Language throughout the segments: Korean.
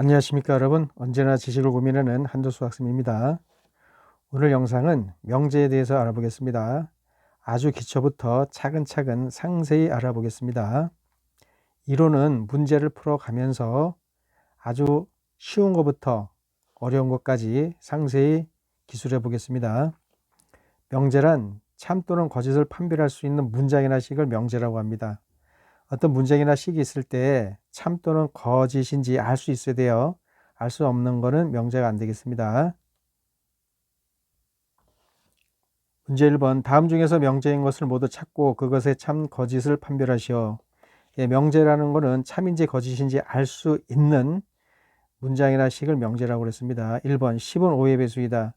안녕하십니까 여러분. 언제나 지식을 고민하는 한도수 학습입니다. 오늘 영상은 명제에 대해서 알아보겠습니다. 아주 기초부터 차근차근 상세히 알아보겠습니다. 이론은 문제를 풀어가면서 아주 쉬운 것부터 어려운 것까지 상세히 기술해 보겠습니다. 명제란 참 또는 거짓을 판별할 수 있는 문장이나 식을 명제라고 합니다. 어떤 문장이나 식이 있을 때 참 또는 거짓인지 알 수 있어야 돼요. 알 수 없는 거는 명제가 안 되겠습니다. 문제 1번. 다음 중에서 명제인 것을 모두 찾고 그것의 참 거짓을 판별하시오. 명제라는 거는 참인지 거짓인지 알 수 있는 문장이나 식을 명제라고 그랬습니다. 1번. 10은 5의 배수이다.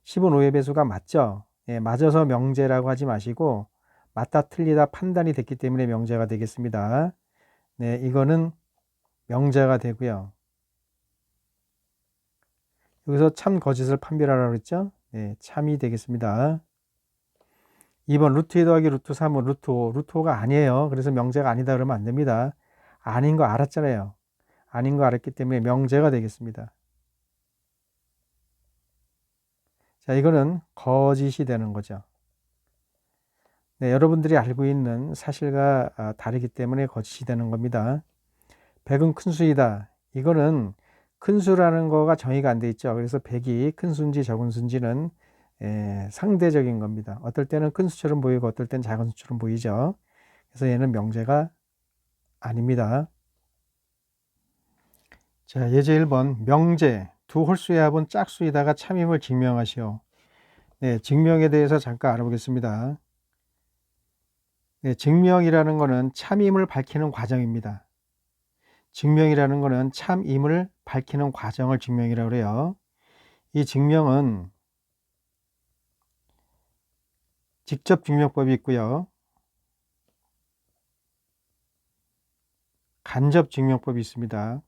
10은 5의 배수가 맞죠? 맞아서 명제라고 하지 마시고 맞다 틀리다 판단이 됐기 때문에 명제가 되겠습니다. 네, 이거는 명제가 되고요. 여기서 참 거짓을 판별하라고 그랬죠? 네, 참이 되겠습니다. 2번 루트 2 더하기 루트 3은 루트 5. 루트 5가 아니에요. 그래서 명제가 아니다 그러면 안 됩니다. 아닌 거 알았잖아요. 아닌 거 알았기 때문에 명제가 되겠습니다. 자, 이거는 거짓이 되는 거죠. 네, 여러분들이 알고 있는 사실과 다르기 때문에 거짓이 되는 겁니다. 100은 큰 수이다. 이거는 큰 수라는 거가 정의가 안 돼 있죠. 그래서 100이 큰 수인지 적은 수인지는 상대적인 겁니다. 어떨 때는 큰 수처럼 보이고 어떨 때는 작은 수처럼 보이죠. 그래서 얘는 명제가 아닙니다. 자, 예제 1번. 명제. 두 홀수의 합은 짝수이다가 참임을 증명하시오. 네, 증명에 대해서 잠깐 알아보겠습니다. 네, 증명이라는 것은 참임을 밝히는 과정입니다. 증명이라는 것은 참임을 밝히는 과정을 증명이라고 그래요. 이 증명은 직접 증명법이 있고요. 간접 증명법이 있습니다.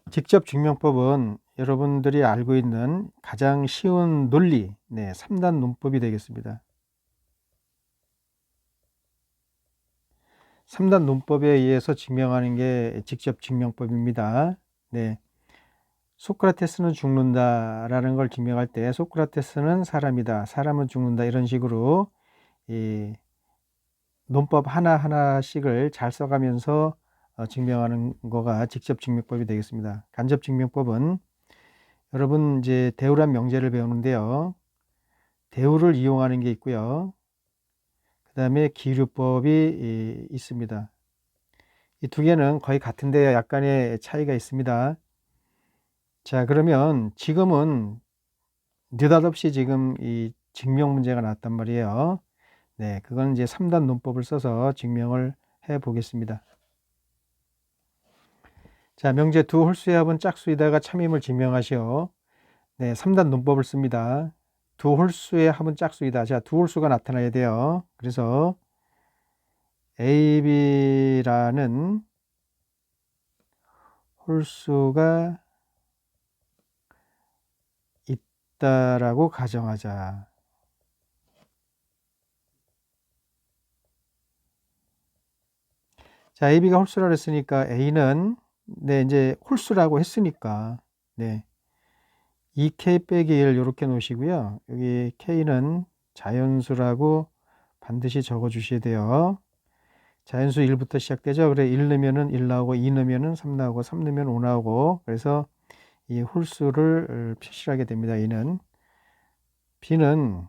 직접 증명법은 여러분들이 알고 있는 가장 쉬운 논리, 3단 논법이 되겠습니다. 3단 논법에 의해서 증명하는 게 직접 증명법입니다. 네. 소크라테스는 죽는다라는 걸 증명할 때 소크라테스는 사람이다, 사람은 죽는다 이런 식으로 이 논법 하나하나씩을 잘 써가면서 증명하는 거가 직접 증명법이 되겠습니다. 간접 증명법은 여러분 이제 대우란 명제를 배우는데요. 대우를 이용하는 게 있고요. 그 다음에 기류법이 있습니다. 이 두 개는 거의 같은데 약간의 차이가 있습니다. 자, 그러면 지금은 느닷없이 지금 이 증명 문제가 나왔단 말이에요. 네, 그건 이제 3단 논법을 써서 증명을 해 보겠습니다. 자, 명제 두 홀수의 합은 짝수이다가 참임을 증명하시오. 네, 3단 논법을 씁니다. 두 홀수의 합은 짝수이다. 자, 두 홀수가 나타나야 돼요. 그래서 AB라는 홀수가 있다라고 가정하자. 자, AB가 홀수라고 했으니까 A는 이제 홀수라고 했으니까 2K 빼기 1 이렇게 놓으시고요. 여기 K는 자연수라고 반드시 적어 주셔야 돼요. 자연수 1부터 시작되죠. 그래 1 넣으면은 1 나오고 2 넣으면은 3 나오고 3 넣으면 5 나오고 그래서 이 홀수를 표시하게 됩니다. A는 B는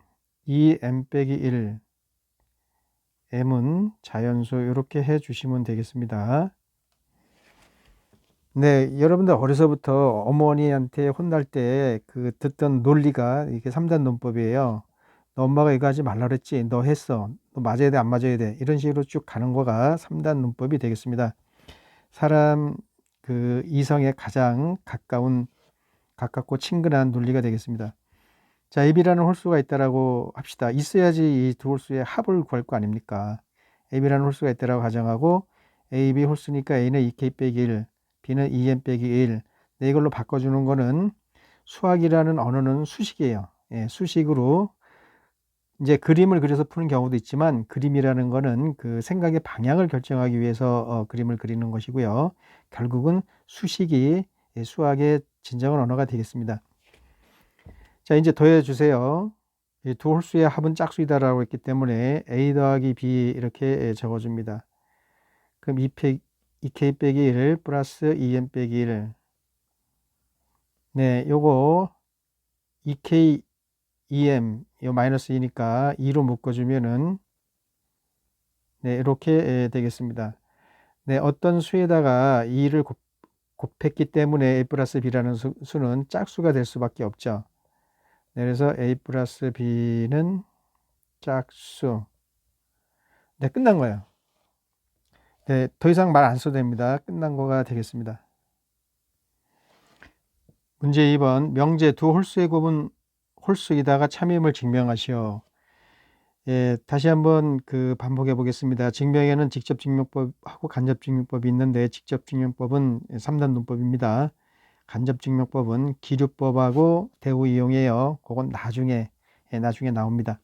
2m 빼기 1 m은 자연수 이렇게 해 주시면 되겠습니다. 네, 여러분들 어려서부터 어머니한테 혼날 때 그 듣던 논리가 이게 3단 논법이에요. 너 엄마가 이거 하지 말라 그랬지? 너 했어. 너 맞아야 돼, 안 맞아야 돼? 이런 식으로 쭉 가는 거가 3단 논법이 되겠습니다. 사람 그 이성에 가장 가깝고 친근한 논리가 되겠습니다. 자, AB라는 홀수가 있다라고 합시다. 있어야지 이 두 홀수의 합을 구할 거 아닙니까? AB라는 홀수가 있다라고 가정하고 AB 홀수니까 A는 2K 빼기 1, B는 2M 빼기 1. 이걸로 바꿔주는 거는 수학이라는 언어는 수식이에요. 수식으로 이제 그림을 그려서 푸는 경우도 있지만 그림이라는 거는 그 생각의 방향을 결정하기 위해서 그림을 그리는 것이고요. 결국은 수식이 수학의 진정한 언어가 되겠습니다. 자, 이제 더해 주세요. 이 두 홀수의 합은 짝수이다라고 했기 때문에 a 더하기 b 이렇게 적어줍니다. 그럼 2k 빼기 1 플러스 2m 빼기 1. 네, 요거 2k 2m 요 마이너스 2니까 2로 묶어주면은 네, 이렇게 되겠습니다. 네, 어떤 수에다가 2를 곱했기 때문에 a 플러스 b라는 수는 짝수가 될 수밖에 없죠. 네, 그래서 a 플러스 b는 짝수. 네, 끝난 거예요. 네, 더 이상 말 안 써도 됩니다. 끝난 거가 되겠습니다. 문제 2번. 명제 두 홀수의 곱은 홀수이다가 참임을 증명하시오. 예, 다시 한번 반복해 보겠습니다. 증명에는 직접 증명법하고 간접 증명법이 있는데 직접 증명법은 3단 논법입니다. 간접 증명법은 기류법하고 대우 이용해요. 그건 나중에 나옵니다.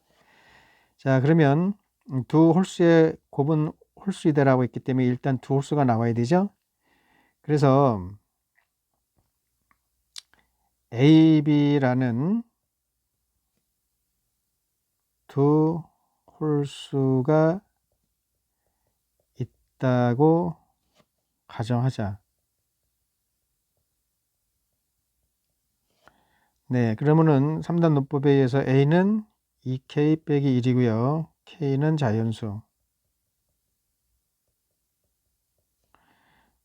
자, 그러면 두 홀수의 곱은 홀수이다라고 했기 때문에 일단 두 홀수가 나와야 되죠. 그래서 A, B라는 두 홀수가 있다고 가정하자. 네, 그러면은 3단 논법에 의해서 A는 2K 빼기 1이고요. K는 자연수.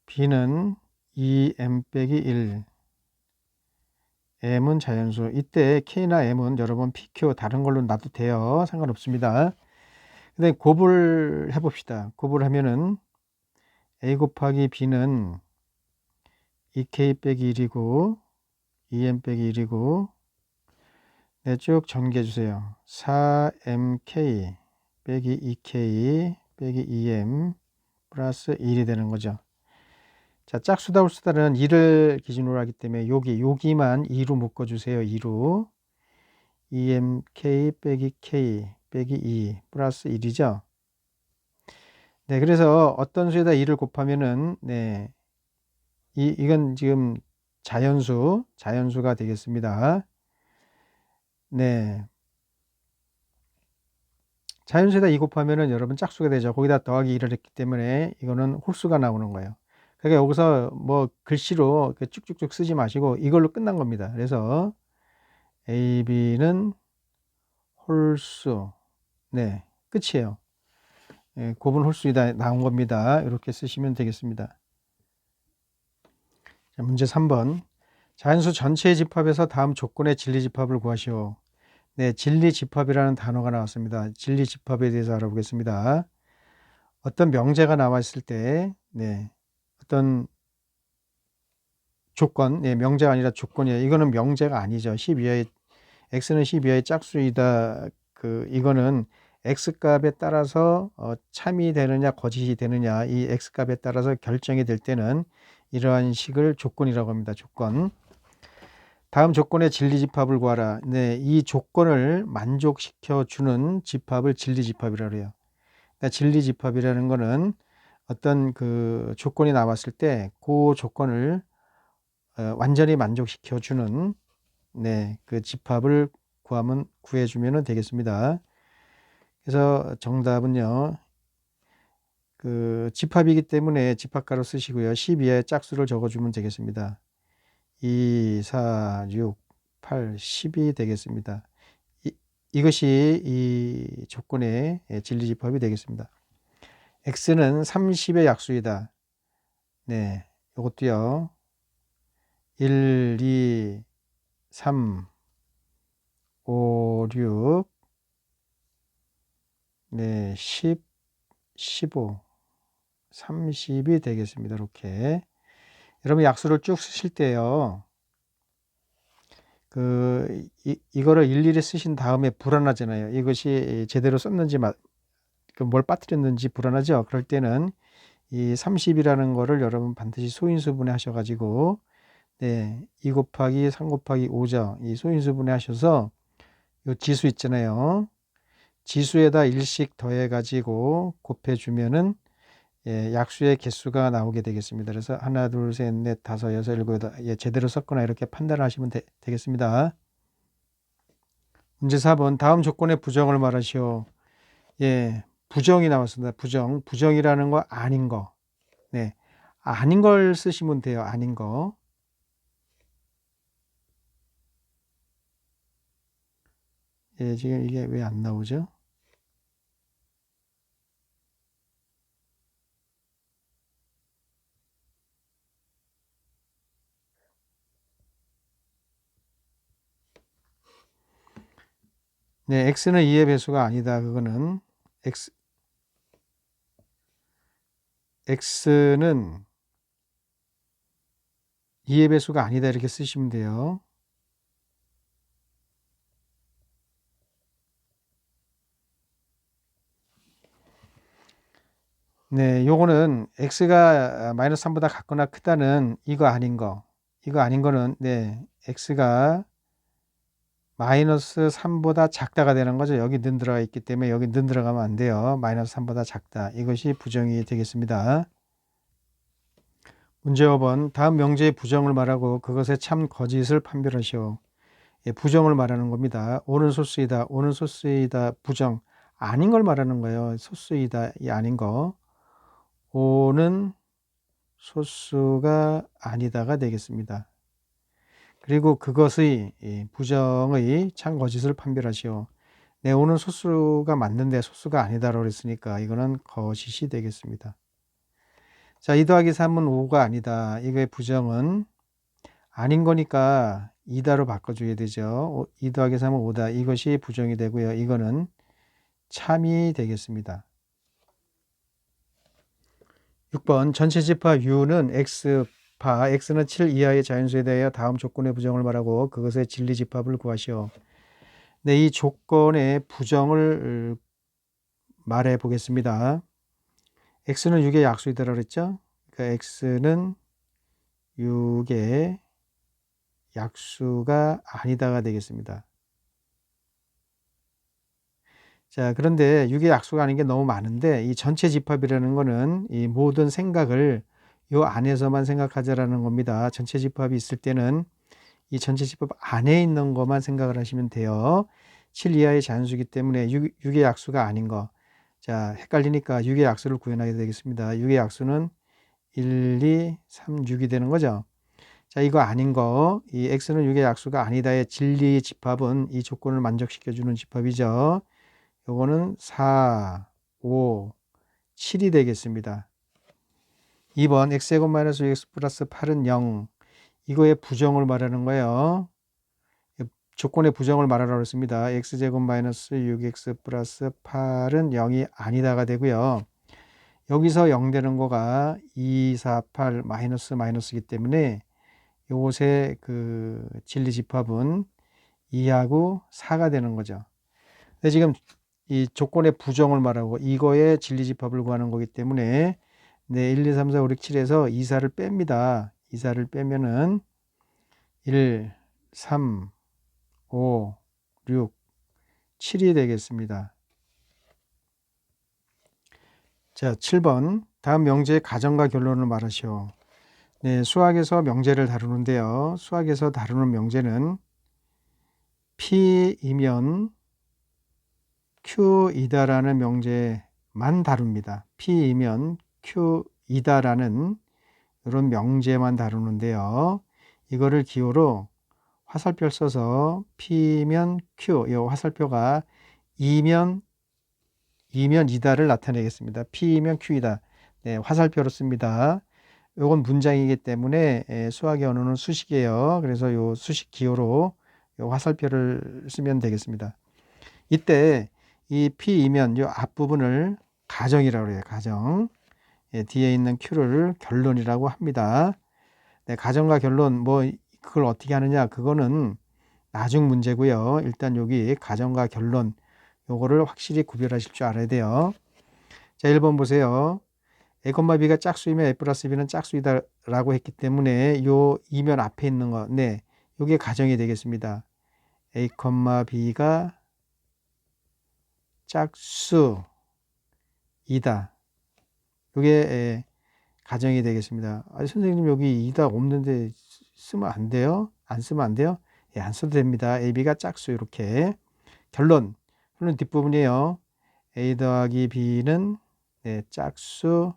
B는 2M 빼기 1. M은 자연수. 이때 K나 M은 여러분 PQ 다른 걸로 놔도 돼요. 상관없습니다. 근데 곱을 해봅시다. 곱을 하면은 A 곱하기 B는 2K 빼기 1이고 2M 빼기 1이고 네, 쭉 전개해 주세요. 4MK 빼기 2K 빼기 2M 플러스 1이 되는 거죠. 자, 짝수다 홀수다는 2를 기준으로 하기 때문에 여기만 2로 묶어주세요. 2로 2MK 빼기 K 빼기 2 플러스 1이죠. 네, 그래서 어떤 수에다 2를 곱하면은 네, 이건 지금 자연수가 되겠습니다. 네. 자연수에다 2 곱하면은 여러분 짝수가 되죠. 거기다 더하기 1을 했기 때문에 이거는 홀수가 나오는 거예요. 그러니까 여기서 뭐 글씨로 쭉쭉쭉 쓰지 마시고 이걸로 끝난 겁니다. 그래서 A, B는 홀수. 네, 끝이에요. 예, 곱은 홀수이다 나온 겁니다. 이렇게 쓰시면 되겠습니다. 자, 문제 3번. 자연수 전체의 집합에서 다음 조건의 진리집합을 구하시오. 네, 진리집합이라는 단어가 나왔습니다. 진리집합에 대해서 알아보겠습니다. 어떤 명제가 나와 있을 때, 네, 어떤 조건, 네, 명제가 아니라 조건이에요. 이거는 명제가 아니죠. 10 이하의, x는 10 이하의 짝수이다. 이거는 x 값에 따라서 참이 되느냐, 거짓이 되느냐, 이 x 값에 따라서 결정이 될 때는 이러한 식을 조건이라고 합니다. 조건. 다음 조건의 진리집합을 구하라. 네, 이 조건을 만족시켜 주는 집합을 진리집합이라고 해요. 그러니까 진리집합이라는 거는 어떤 조건이 나왔을 때 그 조건을 완전히 만족시켜 주는 네, 그 집합을 구해주면 되겠습니다. 그래서 정답은요, 집합이기 때문에 집합가로 쓰시고요. 10 이하의 짝수를 적어주면 되겠습니다. 2, 4, 6, 8, 10이 되겠습니다. 이것이 이 조건의 진리집합이 되겠습니다. x는 30의 약수이다. 네, 이것도요. 1, 2, 3, 5, 6, 네, 10, 15, 30이 되겠습니다. 이렇게. 여러분 약수를 쭉 쓰실 때요. 이거를 일일이 쓰신 다음에 불안하잖아요. 이것이 제대로 썼는지, 뭘 빠뜨렸는지 불안하죠. 그럴 때는 이 30이라는 거를 여러분 반드시 소인수분해 하셔가지고, 네, 2 곱하기 3 곱하기 5죠. 이 소인수분해 하셔서 요 지수 있잖아요. 지수에다 1씩 더해 가지고 곱해 주면은 약수의 개수가 나오게 되겠습니다. 그래서 하나, 둘, 셋, 넷, 다섯, 여섯, 일곱, 여덟, 제대로 썼거나 이렇게 판단하시면 되겠습니다. 문제 4번 다음 조건의 부정을 말하시오. 부정이 나왔습니다. 부정이라는 거 아닌 거. 네, 아닌 걸 쓰시면 돼요. 아닌 거. 지금 이게 왜 안 나오죠? 네, x는 2의 배수가 아니다. 그거는 x는 2의 배수가 아니다. 이렇게 쓰시면 돼요. 네, 요거는 x가 마이너스 3보다 같거나 크다는 이거 아닌 거. 이거 아닌 거는 x가 마이너스 3보다 작다가 되는 거죠. 여기 는 들어가 있기 때문에 여기 는 들어가면 안 돼요. 마이너스 3보다 작다. 이것이 부정이 되겠습니다. 문제 5번 다음 명제의 부정을 말하고 그것의 참 거짓을 판별하시오. 부정을 말하는 겁니다. 오는 소수이다. 오는 소수이다. 부정. 아닌 걸 말하는 거예요. 소수이다. 이 아닌 거. 오는 소수가 아니다가 되겠습니다. 그리고 그것의 부정의 참 거짓을 판별하시오. 오는 소수가 맞는데 소수가 아니다라고 했으니까 이거는 거짓이 되겠습니다. 자, 2 더하기 3은 5가 아니다. 이거의 부정은 아닌 거니까 2다로 바꿔줘야 되죠. 2 더하기 3은 5다. 이것이 부정이 되고요. 이거는 참이 되겠습니다. 6번 전체 집합 U는 X파, X는 7 이하의 자연수에 대하여 다음 조건의 부정을 말하고 그것의 진리 집합을 구하시오. 이 조건의 부정을 말해 보겠습니다. X는 6의 약수이다라고 그랬죠? 그러니까 X는 6의 약수가 아니다가 되겠습니다. 자, 그런데 6의 약수가 아닌 게 너무 많은데 이 전체 집합이라는 거는 이 모든 생각을 요 안에서만 생각하자라는 겁니다. 전체 집합이 있을 때는 이 전체 집합 안에 있는 것만 생각을 하시면 돼요. 7 이하의 자연수이기 때문에 6의 약수가 아닌 거. 자, 헷갈리니까 6의 약수를 구현하게 되겠습니다. 6의 약수는 1, 2, 3, 6이 되는 거죠. 자, 이거 아닌 거. 이 x는 6의 약수가 아니다의 진리 집합은 이 조건을 만족시켜주는 집합이죠. 요거는 4, 5, 7이 되겠습니다. 2번 x제곱 마이너스 6x 플러스 8은 0. 이거의 부정을 말하는 거예요. 조건의 부정을 말하라고 했습니다. x제곱 마이너스 6x 플러스 8은 0이 아니다가 되고요. 여기서 0 되는 거가 2, 4, 8 마이너스이기 때문에 요것의 그 진리 집합은 2하고 4가 되는 거죠. 근데 지금 이 조건의 부정을 말하고 이거의 진리 집합을 구하는 거기 때문에 1, 2, 3, 4, 5, 6, 7에서 2, 4를 뺍니다. 2, 4를 빼면은 1, 3, 5, 6, 7이 되겠습니다. 자, 7번 다음 명제의 가정과 결론을 말하시오. 수학에서 명제를 다루는데요. 수학에서 다루는 명제는 P이면 Q이다라는 명제만 다룹니다. P이면 Q이다라는 이런 명제만 다루는데요. 이거를 기호로 화살표를 써서 P면 Q, 이 화살표가 이면 이다를 나타내겠습니다. P면 Q이다. 화살표로 씁니다. 이건 문장이기 때문에 수학의 언어는 수식이에요. 그래서 요 수식 기호로 요 화살표를 쓰면 되겠습니다. 이때 이 P이면 요 앞부분을 가정이라고 해요. 가정. 뒤에 있는 Q를 결론이라고 합니다. 가정과 결론 그걸 어떻게 하느냐 그거는 나중 문제고요. 일단 여기 가정과 결론 요거를 확실히 구별하실 줄 알아야 돼요. 자, 1번 보세요. A, B가 짝수이면 A 플러스 B는 짝수이다 라고 했기 때문에 요 이면 앞에 있는 거 요게 가정이 되겠습니다. A, B가 짝수 이다. 이게 가정이 되겠습니다. 선생님 여기 이다 없는데 쓰면 안 돼요? 안 쓰면 안 돼요? 예, 안 써도 됩니다. AB가 짝수 이렇게. 결론 뒷부분이에요. A 더하기 B는 짝수이다.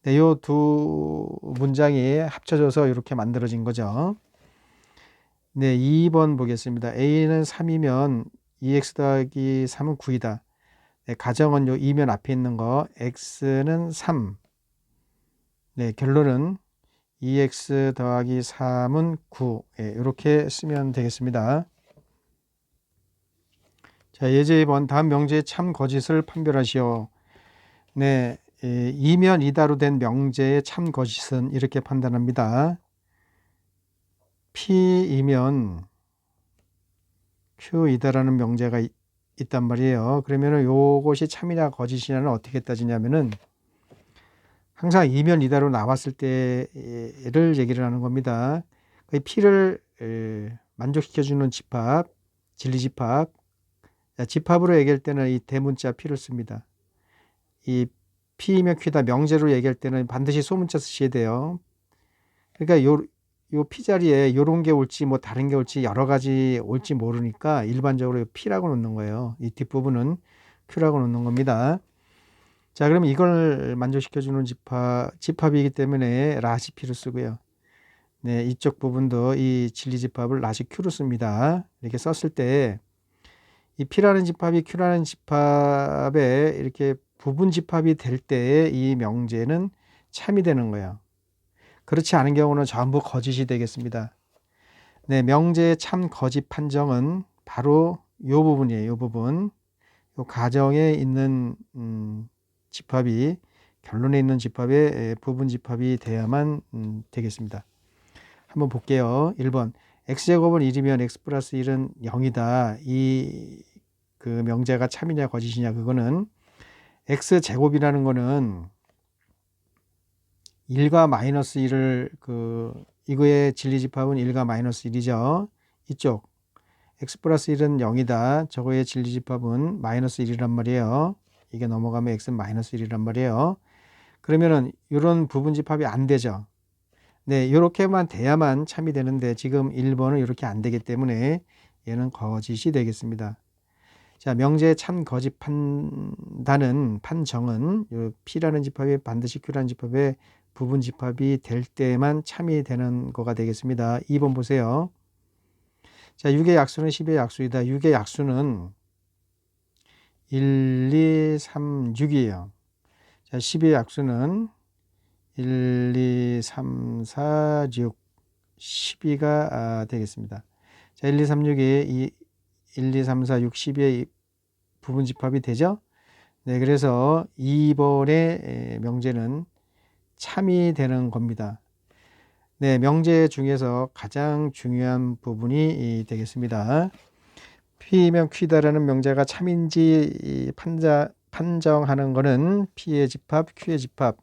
네, 요 두 문장이 합쳐져서 이렇게 만들어진 거죠. 네, 2번 보겠습니다. A는 3이면 2x 더하기 3은 9이다. 네, 가정은 요 2면 앞에 있는 거 x는 3. 네, 결론은 2x 더하기 3은 9. 네, 이렇게 쓰면 되겠습니다. 자, 예제 2번 다음 명제의 참 거짓을 판별하시오. 네, 2면 2다로 된 명제의 참 거짓은 이렇게 판단합니다. P이면 Q이다라는 명제가 있단 말이에요. 그러면은 요것이 참이냐 거짓이냐는 어떻게 따지냐면은 항상 2면 2다로 나왔을 때를 얘기를 하는 겁니다. P를 만족시켜주는 집합, 진리집합. 집합으로 얘기할 때는 이 대문자 P를 씁니다. 이 P이면 Q다 명제로 얘기할 때는 반드시 소문자 쓰셔야 돼요. 그러니까 요 P 자리에 요런 게 올지 뭐 다른 게 올지 여러 가지 올지 모르니까 일반적으로 P라고 놓는 거예요. 이 뒷부분은 Q라고 놓는 겁니다. 자, 그러면 이걸 만족시켜주는 집합이기 때문에 라지 P를 쓰고요. 네, 이쪽 부분도 이 진리집합을 라지 Q로 씁니다. 이렇게 썼을 때 이 P라는 집합이 Q라는 집합에 이렇게 부분 집합이 될 때 이 명제는 참이 되는 거예요. 그렇지 않은 경우는 전부 거짓이 되겠습니다. 네, 명제의 참 거짓 판정은 바로 이 부분이에요. 이 부분. 이 가정에 있는 집합이 결론에 있는 집합의 부분 집합이 돼야만 되겠습니다. 한번 볼게요. 1번 x제곱은 1이면 x 플러스 1은 0이다. 그 명제가 참이냐 거짓이냐 그거는 x제곱이라는 거는 1과 마이너스 1을 이거의 진리집합은 1과 마이너스 1이죠. 이쪽 x 플러스 1은 0이다. 저거의 진리집합은 마이너스 1이란 말이에요. 이게 넘어가면 x는 마이너스 1이란 말이에요. 그러면은 이런 부분집합이 안 되죠. 네, 이렇게만 돼야만 참이 되는데 지금 1번은 이렇게 안 되기 때문에 얘는 거짓이 되겠습니다. 자, 명제의 참 거짓 판단은 판정은 P라는 집합이 반드시 Q라는 집합의 부분 집합이 될 때만 참이 되는 거가 되겠습니다. 2번 보세요. 자, 6의 약수는 10의 약수이다. 6의 약수는 1, 2, 3, 6이에요. 자, 10의 약수는 1, 2, 3, 4, 6, 12가 되겠습니다. 자, 1, 2, 3, 6이 1, 2, 3, 4, 6, 12의 부분 집합이 되죠. 네, 그래서 2번의 명제는 참이 되는 겁니다. 네, 명제 중에서 가장 중요한 부분이 되겠습니다. P면 Q다라는 명제가 참인지 판정하는 것은 P의 집합, Q의 집합,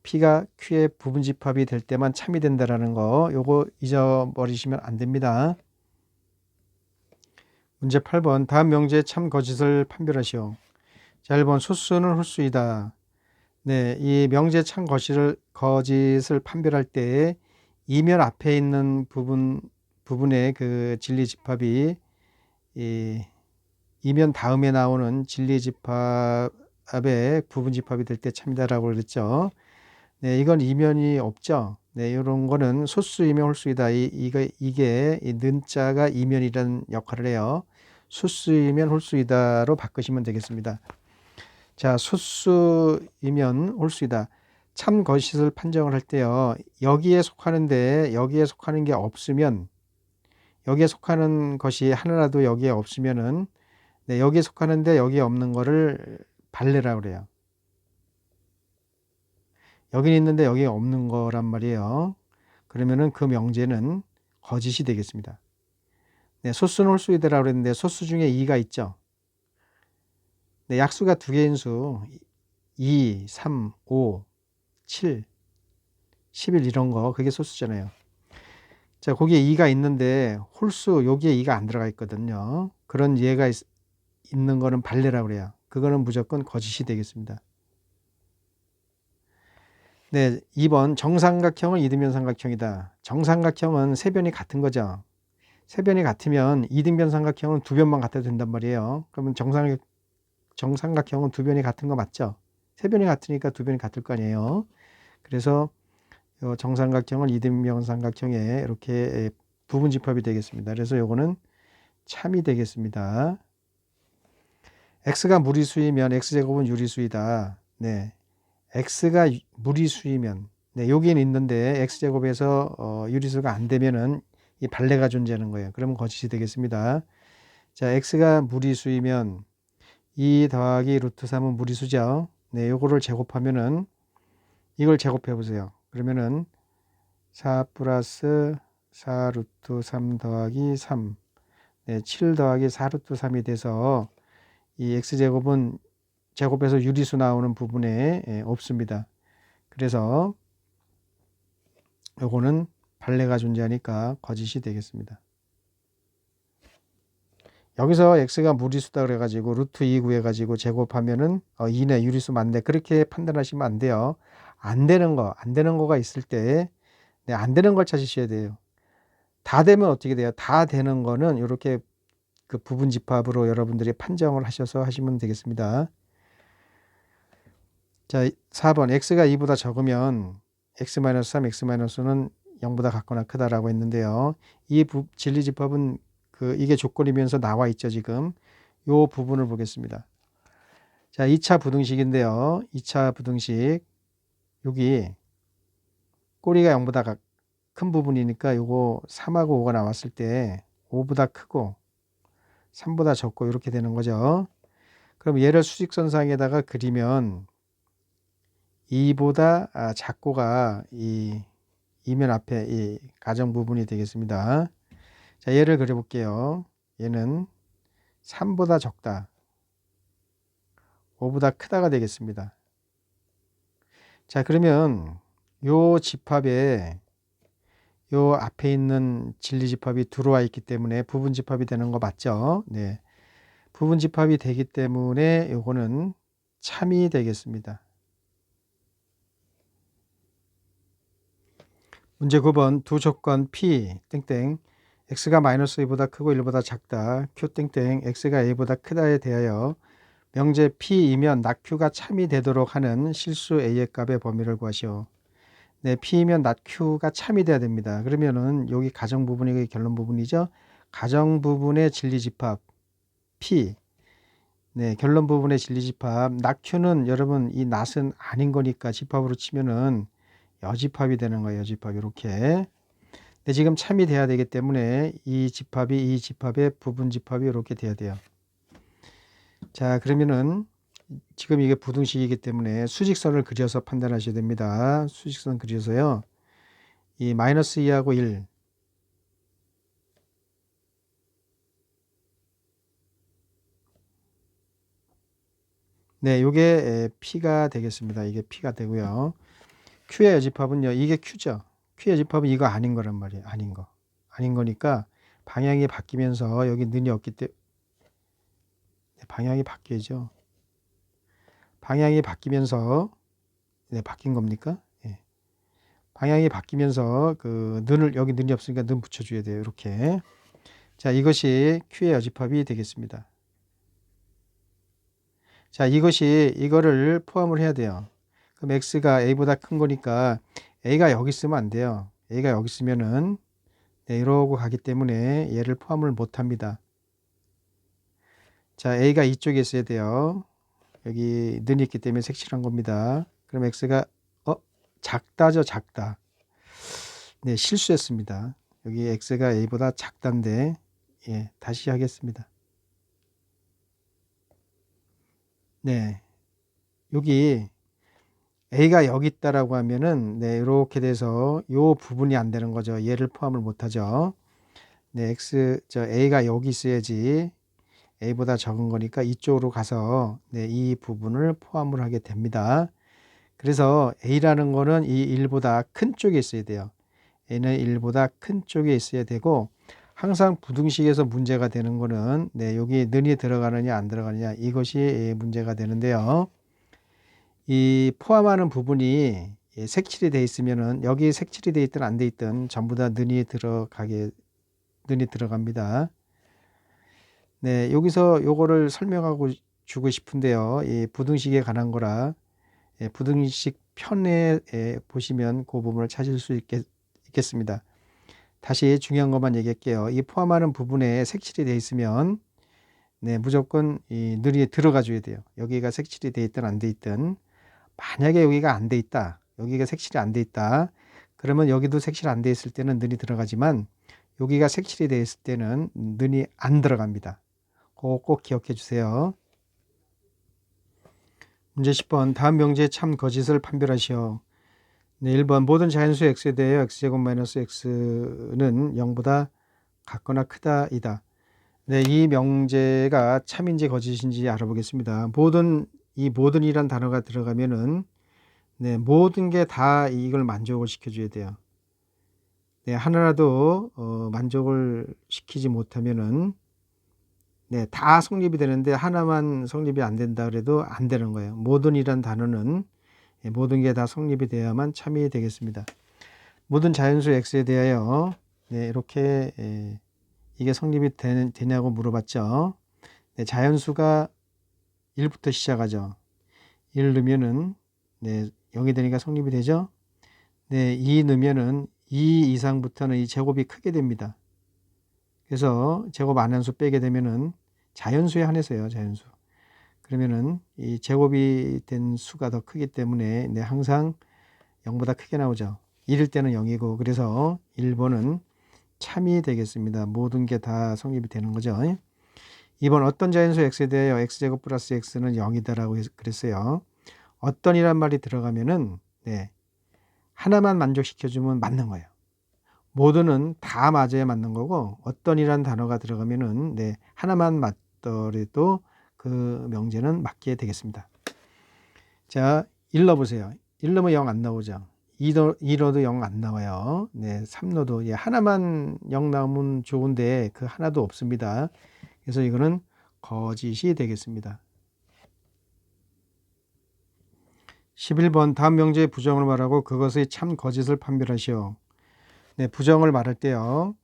P가 Q의 부분 집합이 될 때만 참이 된다라는 거, 요거 잊어버리시면 안 됩니다. 문제 8번 다음 명제의 참 거짓을 판별하시오. 자, 1번 소수는 홀수이다. 네, 이 명제 참 거짓을 판별할 때 이면 앞에 있는 부분의 그 진리 집합이 이면 다음에 나오는 진리 집합의 부분 집합이 될 때 참이다라고 그랬죠. 네, 이건 이면이 없죠. 네, 이런 거는 소수이면 홀수이다. 이게 이 는자가 이면이라는 역할을 해요. 소수이면 홀수이다로 바꾸시면 되겠습니다. 자, 소수이면 홀수이다. 참 거짓을 판정을 할 때요. 여기에 속하는데 여기에 속하는 게 없으면 여기에 속하는 것이 하나라도 여기에 없으면은 네, 여기에 속하는데 여기에 없는 거를 발레라고 그래요. 여기 있는데 여기에 없는 거란 말이에요. 그러면은 그 명제는 거짓이 되겠습니다. 네, 소수는 홀수이다라고 그랬는데 소수 중에 2가 있죠. 네, 약수가 두 개인 수 2, 3, 5, 7, 11 이런 거 그게 소수잖아요. 자, 거기에 2가 있는데 홀수 여기에 2가 안 들어가 있거든요. 그런 예가 있는 거는 발레라고 그래요. 그거는 무조건 거짓이 되겠습니다. 네, 2번 정삼각형은 이등변 삼각형이다. 정삼각형은 세 변이 같은 거죠. 세 변이 같으면 이등변 삼각형은 두 변만 같아도 된단 말이에요. 그러면 정삼각형은 두 변이 같은 거 맞죠? 세 변이 같으니까 두 변이 같을 거 아니에요. 그래서 정삼각형은 이등변 삼각형에 이렇게 부분집합이 되겠습니다. 그래서 요거는 참이 되겠습니다. x가 무리수이면 x제곱은 유리수이다. 네, x가 무리수이면, 네, 여기는 있는데 x제곱에서 유리수가 안 되면은 이 발레가 존재하는 거예요. 그러면 거짓이 되겠습니다. 자, x가 무리수이면 2 더하기 루트 3은 무리수죠. 네, 요거를 제곱하면은 이걸 제곱해 보세요. 그러면은 4 플러스 4 루트 3 더하기 3, 네, 7 더하기 4 루트 3이 돼서 이 x제곱은 제곱해서 유리수 나오는 부분에 없습니다. 그래서 요거는 발레가 존재하니까 거짓이 되겠습니다. 여기서 x가 무리수다 그래가지고 루트 2 구해가지고 제곱하면은 2네 유리수 맞네 그렇게 판단하시면 안 돼요. 안 되는 거가 있을 때, 네, 안 되는 걸 찾으셔야 돼요. 다 되면 어떻게 돼요? 다 되는 거는 이렇게 그 부분 집합으로 여러분들이 판정을 하셔서 하시면 되겠습니다. 자, 4번 x가 2보다 적으면 x-3, x-는 0보다 같거나 크다라고 했는데요. 이 진리집합은 이게 조건이면서 나와 있죠, 지금. 요 부분을 보겠습니다. 자, 2차 부등식인데요. 2차 부등식. 여기 꼬리가 0보다 큰 부분이니까 요거 3하고 5가 나왔을 때 5보다 크고 3보다 적고 이렇게 되는 거죠. 그럼 얘를 수직선상에다가 그리면 2보다 작고가 이 이면 앞에 이 가정 부분이 되겠습니다. 자, 얘를 그려볼게요. 얘는 3보다 적다, 5보다 크다가 되겠습니다. 자, 그러면 요 집합에 요 앞에 있는 진리집합이 들어와 있기 때문에 부분집합이 되는 거 맞죠? 네, 부분집합이 되기 때문에 요거는 참이 되겠습니다. 문제 9번 두 조건 P 땡땡 x가 마이너스 2보다 크고 1보다 작다 Q 땡땡 x가 a보다 크다에 대하여 명제 P이면 낙 Q가 참이 되도록 하는 실수 A의 값의 범위를 구하시오. 네, P이면 낙 Q가 참이 돼야 됩니다. 그러면은 여기 가정 부분이 결론 부분이죠. 가정 부분의 진리집합 P, 네, 결론 부분의 진리집합 낙 Q는 여러분 이 낫은 아닌 거니까 집합으로 치면은 여집합이 되는 거예요. 여집합 이렇게. 근데 지금 참이 돼야 되기 때문에 이 집합의 부분집합이 이렇게 돼야 돼요. 자, 그러면은 지금 이게 부등식이기 때문에 수직선을 그려서 판단하셔야 됩니다. 수직선 그려서요. 이 마이너스 2하고 1. 네, 요게 P가 되겠습니다. 이게 P가 되고요. Q의 여집합은요. 이게 Q죠. Q의 여집합은 이거 아닌 거란 말이에요. 아닌 거. 아닌 거니까 방향이 바뀌면서 여기 는이 없기 때문에 방향이 바뀌죠. 방향이 바뀌면서, 네, 바뀐 겁니까? 예. 방향이 바뀌면서 여기 는이 없으니까 는 붙여줘야 돼요. 이렇게. 자, 이것이 Q의 여집합이 되겠습니다. 자, 이거를 포함을 해야 돼요. 그럼 X가 A보다 큰 거니까 A가 여기 있으면 안 돼요. A가 여기 있으면은, 네, 이러고 가기 때문에 얘를 포함을 못 합니다. 자, A가 이쪽에 있어야 돼요. 여기 는이 있기 때문에 색칠한 겁니다. 그럼 X가 작다죠, 작다. 네, 실수했습니다. 여기 X가 A보다 작단데, 예, 다시 하겠습니다. 네, 여기 A가 여기 있다라고 하면은, 네, 이렇게 돼서 요 부분이 안 되는 거죠. 얘를 포함을 못 하죠. 네, A가 여기 있어야지 A보다 적은 거니까 이쪽으로 가서, 네, 이 부분을 포함을 하게 됩니다. 그래서 A라는 거는 이 1보다 큰 쪽에 있어야 돼요. A는 1보다 큰 쪽에 있어야 되고, 항상 부등식에서 문제가 되는 거는 여기 는이 들어가느냐 안 들어가느냐 이것이 문제가 되는데요. 이 포함하는 부분이 색칠이 되어 있으면은 여기 색칠이 되어 있든 안 되어 있든 전부 다 는이 들어갑니다. 네, 여기서 요거를 설명하고 주고 싶은데요. 이 부등식에 관한 거라 부등식 편에 보시면 그 부분을 찾을 수 있겠습니다. 다시 중요한 것만 얘기할게요. 이 포함하는 부분에 색칠이 되어 있으면 무조건 이 늘이 들어가 줘야 돼요. 여기가 색칠이 되어 있든 안 되어 있든 만약에 여기가 안 돼 있다. 여기가 색칠이 안 돼 있다. 그러면 여기도 색칠 안 돼 있을 때는 는이 들어가지만 여기가 색칠이 되어 있을 때는 는이 안 들어갑니다. 그거 꼭 기억해 주세요. 문제 10번 다음 명제의 참 거짓을 판별하시오. 1번 모든 자연수 x에 대하여 x제곱 마이너스 x는 0보다 같거나 크다 이다. 이 명제가 참인지 거짓인지 알아보겠습니다. 이 모든이란 단어가 들어가면은 모든 게 다 이걸 만족을 시켜줘야 돼요. 하나라도 만족을 시키지 못하면은 다 성립이 되는데 하나만 성립이 안 된다 그래도 안 되는 거예요. 모든이란 단어는 모든 게 다 성립이 되어야만 참이 되겠습니다. 모든 자연수 x에 대하여 이렇게 이게 성립이 되냐고 물어봤죠. 자연수가 1부터 시작하죠. 1 넣으면은 0이 되니까 성립이 되죠. 2 넣으면은 2 이상부터는 이 제곱이 크게 됩니다. 그래서 제곱 안한수 빼게 되면은 자연수에 한해서요. 자연수. 그러면은 이 제곱이 된 수가 더 크기 때문에 항상 0보다 크게 나오죠. 1일 때는 0이고 그래서 1번은 참이 되겠습니다. 모든 게 다 성립이 되는 거죠. 2번 어떤 자연수 x에 대하여 x제곱 플러스 x는 0이다라고 그랬어요. 어떤이란 말이 들어가면은 하나만 만족시켜주면 맞는 거예요. 모두는 다 맞아야 맞는 거고 어떤이란 단어가 들어가면은 하나만 맞더라도 그 명제는 맞게 되겠습니다. 자, 1 넣어보세요. 1 넣으면 0 안 나오죠. 2 넣어도 0 안 나와요. 3 넣어도 하나만 0 나오면 좋은데 그 하나도 없습니다. 그래서 이거는 거짓이 되겠습니다. 11번 다음 명제의 부정을 말하고 그것의 참 거짓을 판별하시오. 부정을 말할 때요.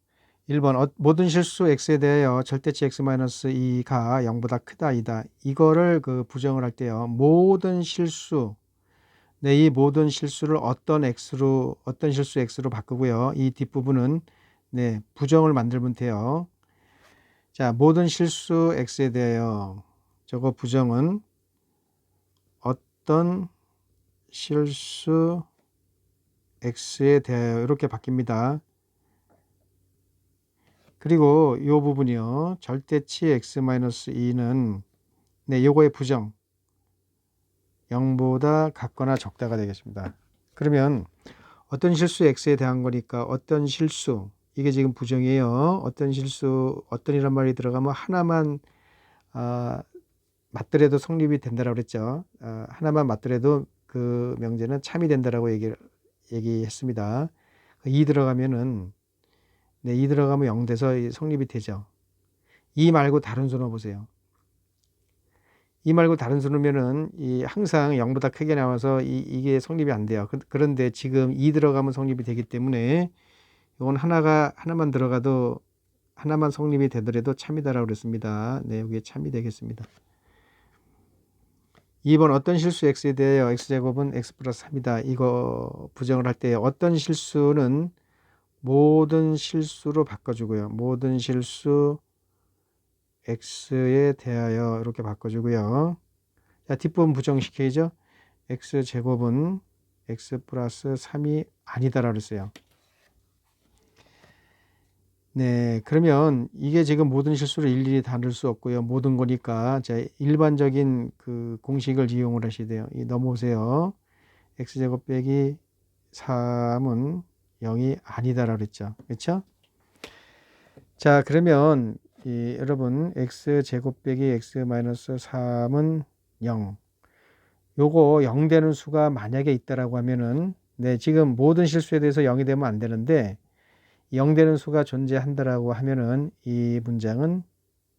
1번 모든 실수 x에 대하여 절대치 x-2가 0보다 크다 이다. 이거를 그 부정을 할 때요. 모든 실수 이 모든 실수를 어떤 실수 x로 바꾸고요. 이 뒷부분은 부정을 만들면 돼요. 자, 모든 실수 x에 대하여 저거 부정은 어떤 실수 x에 대하여 이렇게 바뀝니다. 그리고 이 부분이요. 절대치 x-2는 요거의 부정 0보다 같거나 적다가 되겠습니다. 그러면 어떤 실수 x에 대한 거니까 어떤 실수 이게 지금 부정이에요. 어떤 실수 어떤이란 말이 들어가면 하나만 맞더라도 성립이 된다라고 그랬죠. 하나만 맞더라도 그 명제는 참이 된다라고 얘기했습니다. 2 들어가면은 2 들어가면 0 돼서 성립이 되죠. 2 말고 다른 수 넣어보세요. 2 말고 다른 수 넣으면은 항상 0보다 크게 나와서 이게 성립이 안 돼요. 그런데 지금 2 들어가면 성립이 되기 때문에 이건 하나만 들어가도 하나만 성립이 되더라도 참이다라고 그랬습니다. 여기에 참이 되겠습니다. 2번 어떤 실수 x에 대하여 x제곱은 x 플러스 3이다. 이거 부정을 할 때 어떤 실수는 모든 실수로 바꿔주고요. 모든 실수 x에 대하여 이렇게 바꿔주고요. 자, 뒷부분 부정시켜야죠. x제곱은 x 플러스 3이 아니다라고 그랬어요. 그러면 이게 지금 모든 실수를 일일이 다 넣을 수 없고요. 모든 거니까 일반적인 그 공식을 이용을 하셔야 돼요. 넘어오세요. x제곱 빼기 3은 0이 아니다라고 그랬죠. 그렇죠? 자, 그러면 여러분 x제곱 빼기 x 마이너스 3은 0. 요거 0 되는 수가 만약에 있다라고 하면은 지금 모든 실수에 대해서 0이 되면 안 되는데 0 되는 수가 존재한다라고 하면은 이 문장은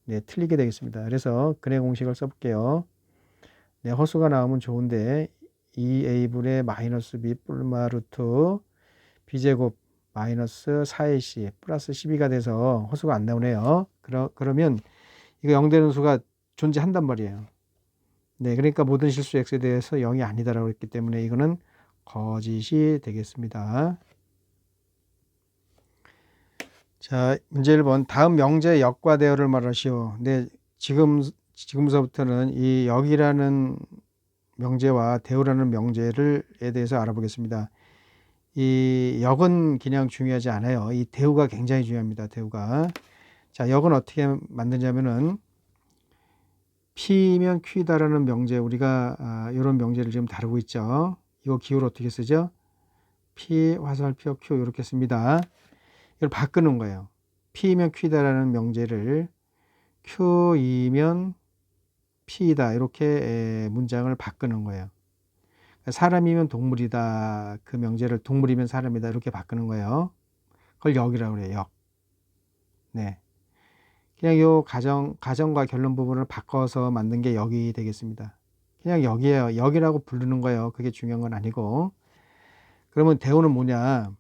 네, 틀리게 되겠습니다. 그래서 근해 공식을 써볼게요. 네, 허수가 나오면 좋은데 2a분의 마이너스 b 뿔마 루트 b제곱 마이너스 4ac 플러스 12가 돼서 허수가 안 나오네요. 그러면 이거 0 되는 수가 존재한단 말이에요. 네, 그러니까 모든 실수 x에 대해서 0이 아니다라고 했기 때문에 이거는 거짓이 되겠습니다. 자, 문제 1번. 다음 명제의 역과 대어를 말하시오. 네, 지금서부터는 이 역이라는 명제와 대어라는 명제에 대해서 알아보겠습니다. 이 역은 그냥 중요하지 않아요. 이 대우가 굉장히 중요합니다. 대우가. 자, 역은 어떻게 만드냐면은 P면 Q다라는 명제, 우리가 이런 명제를 지금 다루고 있죠. 이거 기호를 어떻게 쓰죠? P 화살표 Q 이렇게 씁니다. 이걸 바꾸는 거예요. P면 Q다라는 명제를 Q이면 P이다 이렇게 문장을 바꾸는 거예요. 사람이면 동물이다. 그 명제를 동물이면 사람이다 이렇게 바꾸는 거예요. 그걸 역이라고 그래요. 역. 네. 그냥 요 가정과 결론 부분을 바꿔서 만든 게 역이 되겠습니다. 그냥 역이에요. 역이라고 부르는 거예요. 그게 중요한 건 아니고. 그러면 대우는 뭐냐?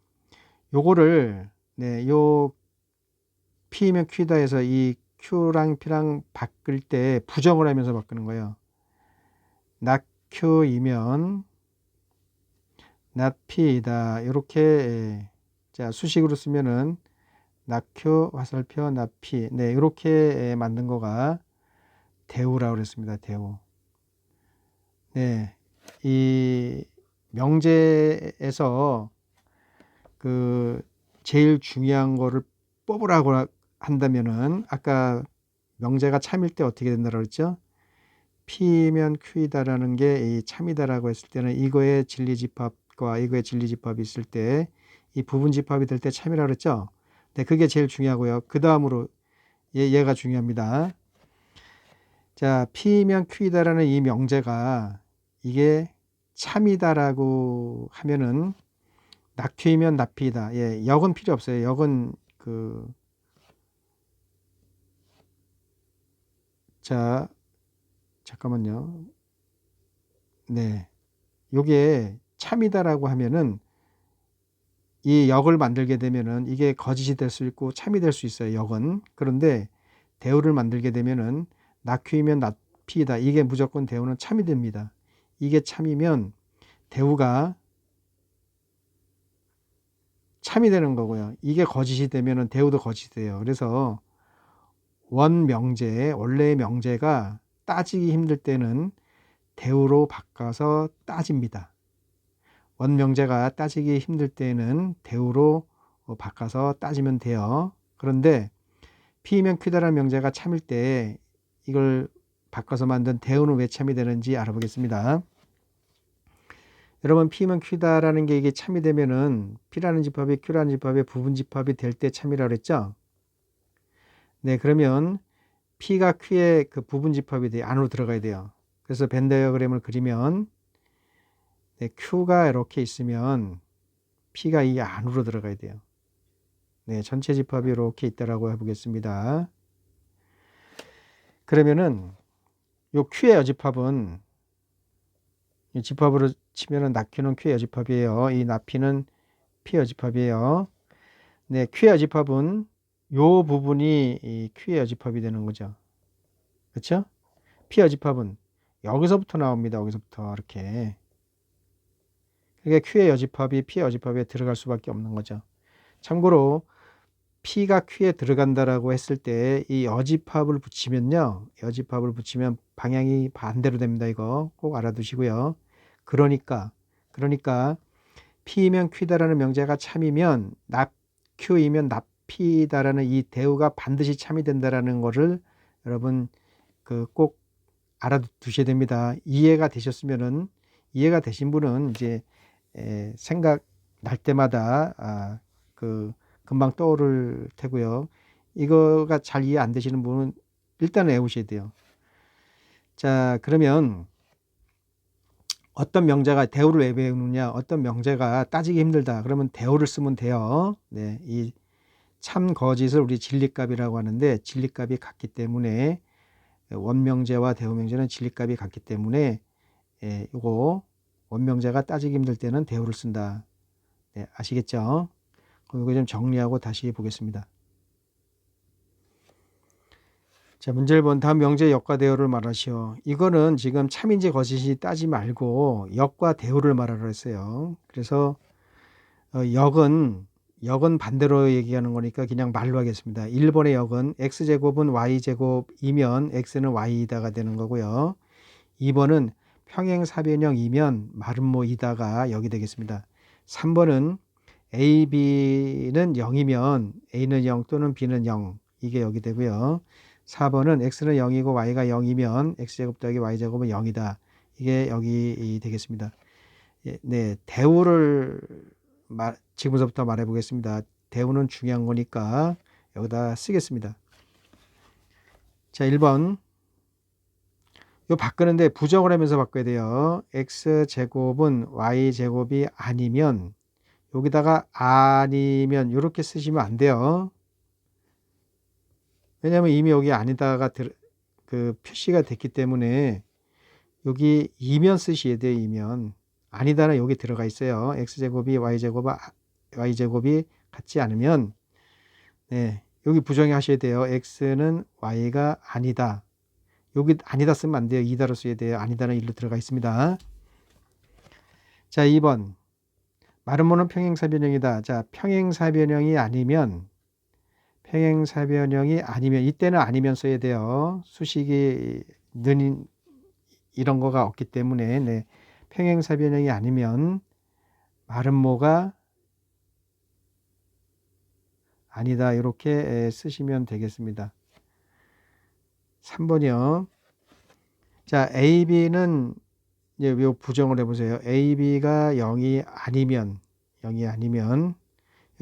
요거를 네, 요 P면 Q다 해서 이 Q랑 P랑 바꿀 때 부정을 하면서 바꾸는 거예요. not Q이면 not P이다. 이렇게 자, 수식으로 쓰면은 not Q 화살표 not P. 네, 이렇게 만든 거가 대우라고 그랬습니다. 대우. 네. 이 명제에서 그 제일 중요한 거를 뽑으라고 한다면은 아까 명제가 참일 때 어떻게 된다고 그랬죠? P면 Q이다라는 게 이 참이다라고 했을 때는 이거의 진리집합과 이거의 진리집합이 있을 때 이 부분집합이 될 때 참이라고 그랬죠? 네, 그게 제일 중요하고요. 그 다음으로 얘가 중요합니다. 자, P면 Q이다라는 이 명제가 이게 참이다라고 하면은 낙Q이면 낙P이다. 예, 역은 필요 없어요. 역은 자, 잠깐만요. 네. 요게 참이다라고 하면은 이 역을 만들게 되면은 이게 거짓이 될 수 있고 참이 될 수 있어요. 역은. 그런데 대우를 만들게 되면은 낙Q이면 낙P이다. 이게 무조건 대우는 참이 됩니다. 이게 참이면 대우가 참이 되는 거고요. 이게 거짓이 되면은 대우도 거짓이 돼요. 그래서 원명제, 원래의 명제가 따지기 힘들 때는 대우로 바꿔서 따집니다. 원명제가 따지기 힘들 때는 대우로 바꿔서 따지면 돼요. 그런데 P면 Q다라는 명제가 참일 때 이걸 바꿔서 만든 대우는 왜 참이 되는지 알아보겠습니다. 여러분, P면 Q다라는 게 이게 참이 되면은 P라는 집합이 Q라는 집합의 부분집합이 될 때 참이라고 그랬죠? 네, 그러면 P가 Q의 그 부분집합이 안으로 들어가야 돼요. 그래서 벤 다이어그램을 그리면 네, Q가 이렇게 있으면 P가 이 안으로 들어가야 돼요. 네, 전체 집합이 이렇게 있다라고 해보겠습니다. 그러면은 요 Q의 여집합은 이 집합으로 치면은 낙Q는 Q의 여집합이에요. 이 낙P는 P 여집합이에요. 네, Q의 여집합은 요 부분이 이 Q의 여집합이 되는 거죠. 그렇죠? P 여집합은 여기서부터 나옵니다. 여기서부터 이렇게. 그러니까 Q의 여집합이 P의 여집합에 들어갈 수밖에 없는 거죠. 참고로 P가 Q에 들어간다라고 했을 때 이 여집합을 붙이면요. 여집합을 붙이면 방향이 반대로 됩니다. 이거 꼭 알아두시고요. 그러니까 P면 Q다라는 명제가 참이면 납 Q이면 납 P다라는 이 대우가 반드시 참이 된다라는 거를 여러분 꼭 알아두셔야 됩니다. 이해가 되신 분은 이제 생각 날 때마다 금방 떠오를 테고요. 이거가 잘 이해 안 되시는 분은 일단 외우셔야 돼요. 자, 그러면 어떤 명제가 대우를 왜 외우느냐? 어떤 명제가 따지기 힘들다. 그러면 대우를 쓰면 돼요. 네, 이 참 거짓을 우리 진리값이라고 하는데 진리값이 같기 때문에 원명제와 대우명제는 진리값이 같기 때문에 이거 원명제가 따지기 힘들 때는 대우를 쓴다. 네, 아시겠죠? 그럼 이거 좀 정리하고 다시 보겠습니다. 자, 문제 1번 다음 명제의 역과 대우를 말하시오. 이거는 지금 참인지 거짓인지 따지 말고 역과 대우를 말하라 했어요. 그래서 역은 반대로 얘기하는 거니까 그냥 말로 하겠습니다. 1번의 역은 x제곱은 y제곱이면 x는 y이다가 되는 거고요. 2번은 평행사변형이면 마름모이다가 역이 되겠습니다. 3번은 a, b는 0이면 a는 0 또는 b는 0 이게 역이 되고요. 4번은 x는 0이고 y가 0이면 x제곱 더하기 y제곱은 0이다. 이게 역이 되겠습니다. 네, 대우를 지금부터 말해 보겠습니다. 대우는 중요한 거니까 여기다 쓰겠습니다. 자, 1번. 요 바꾸는데 부정을 하면서 바꿔야 돼요. x제곱은 y제곱이 아니면 여기다가 아니면 이렇게 쓰시면 안 돼요. 왜냐하면 이미 여기 아니다가 표시가 됐기 때문에 여기 이면 쓰셔야 돼요. 이면. 아니다는 여기 들어가 있어요. x제곱이 y제곱이 같지 않으면 네, 여기 부정해 하셔야 돼요. x는 y가 아니다. 여기 아니다 쓰면 안 돼요. 이다로 써야 돼요. 아니다는 일로 들어가 있습니다. 자, 2번. 마름모는 평행사변형이다. 자, 평행사변형이 아니면 이때는 아니면 써야 돼요. 수식이 는 이런 거가 없기 때문에 네, 평행사변형이 아니면 마름모가 아니다. 이렇게 쓰시면 되겠습니다. 3번이요. 자, A, B는 이제 요 부정을 해보세요. A, B가 0이 아니면 여기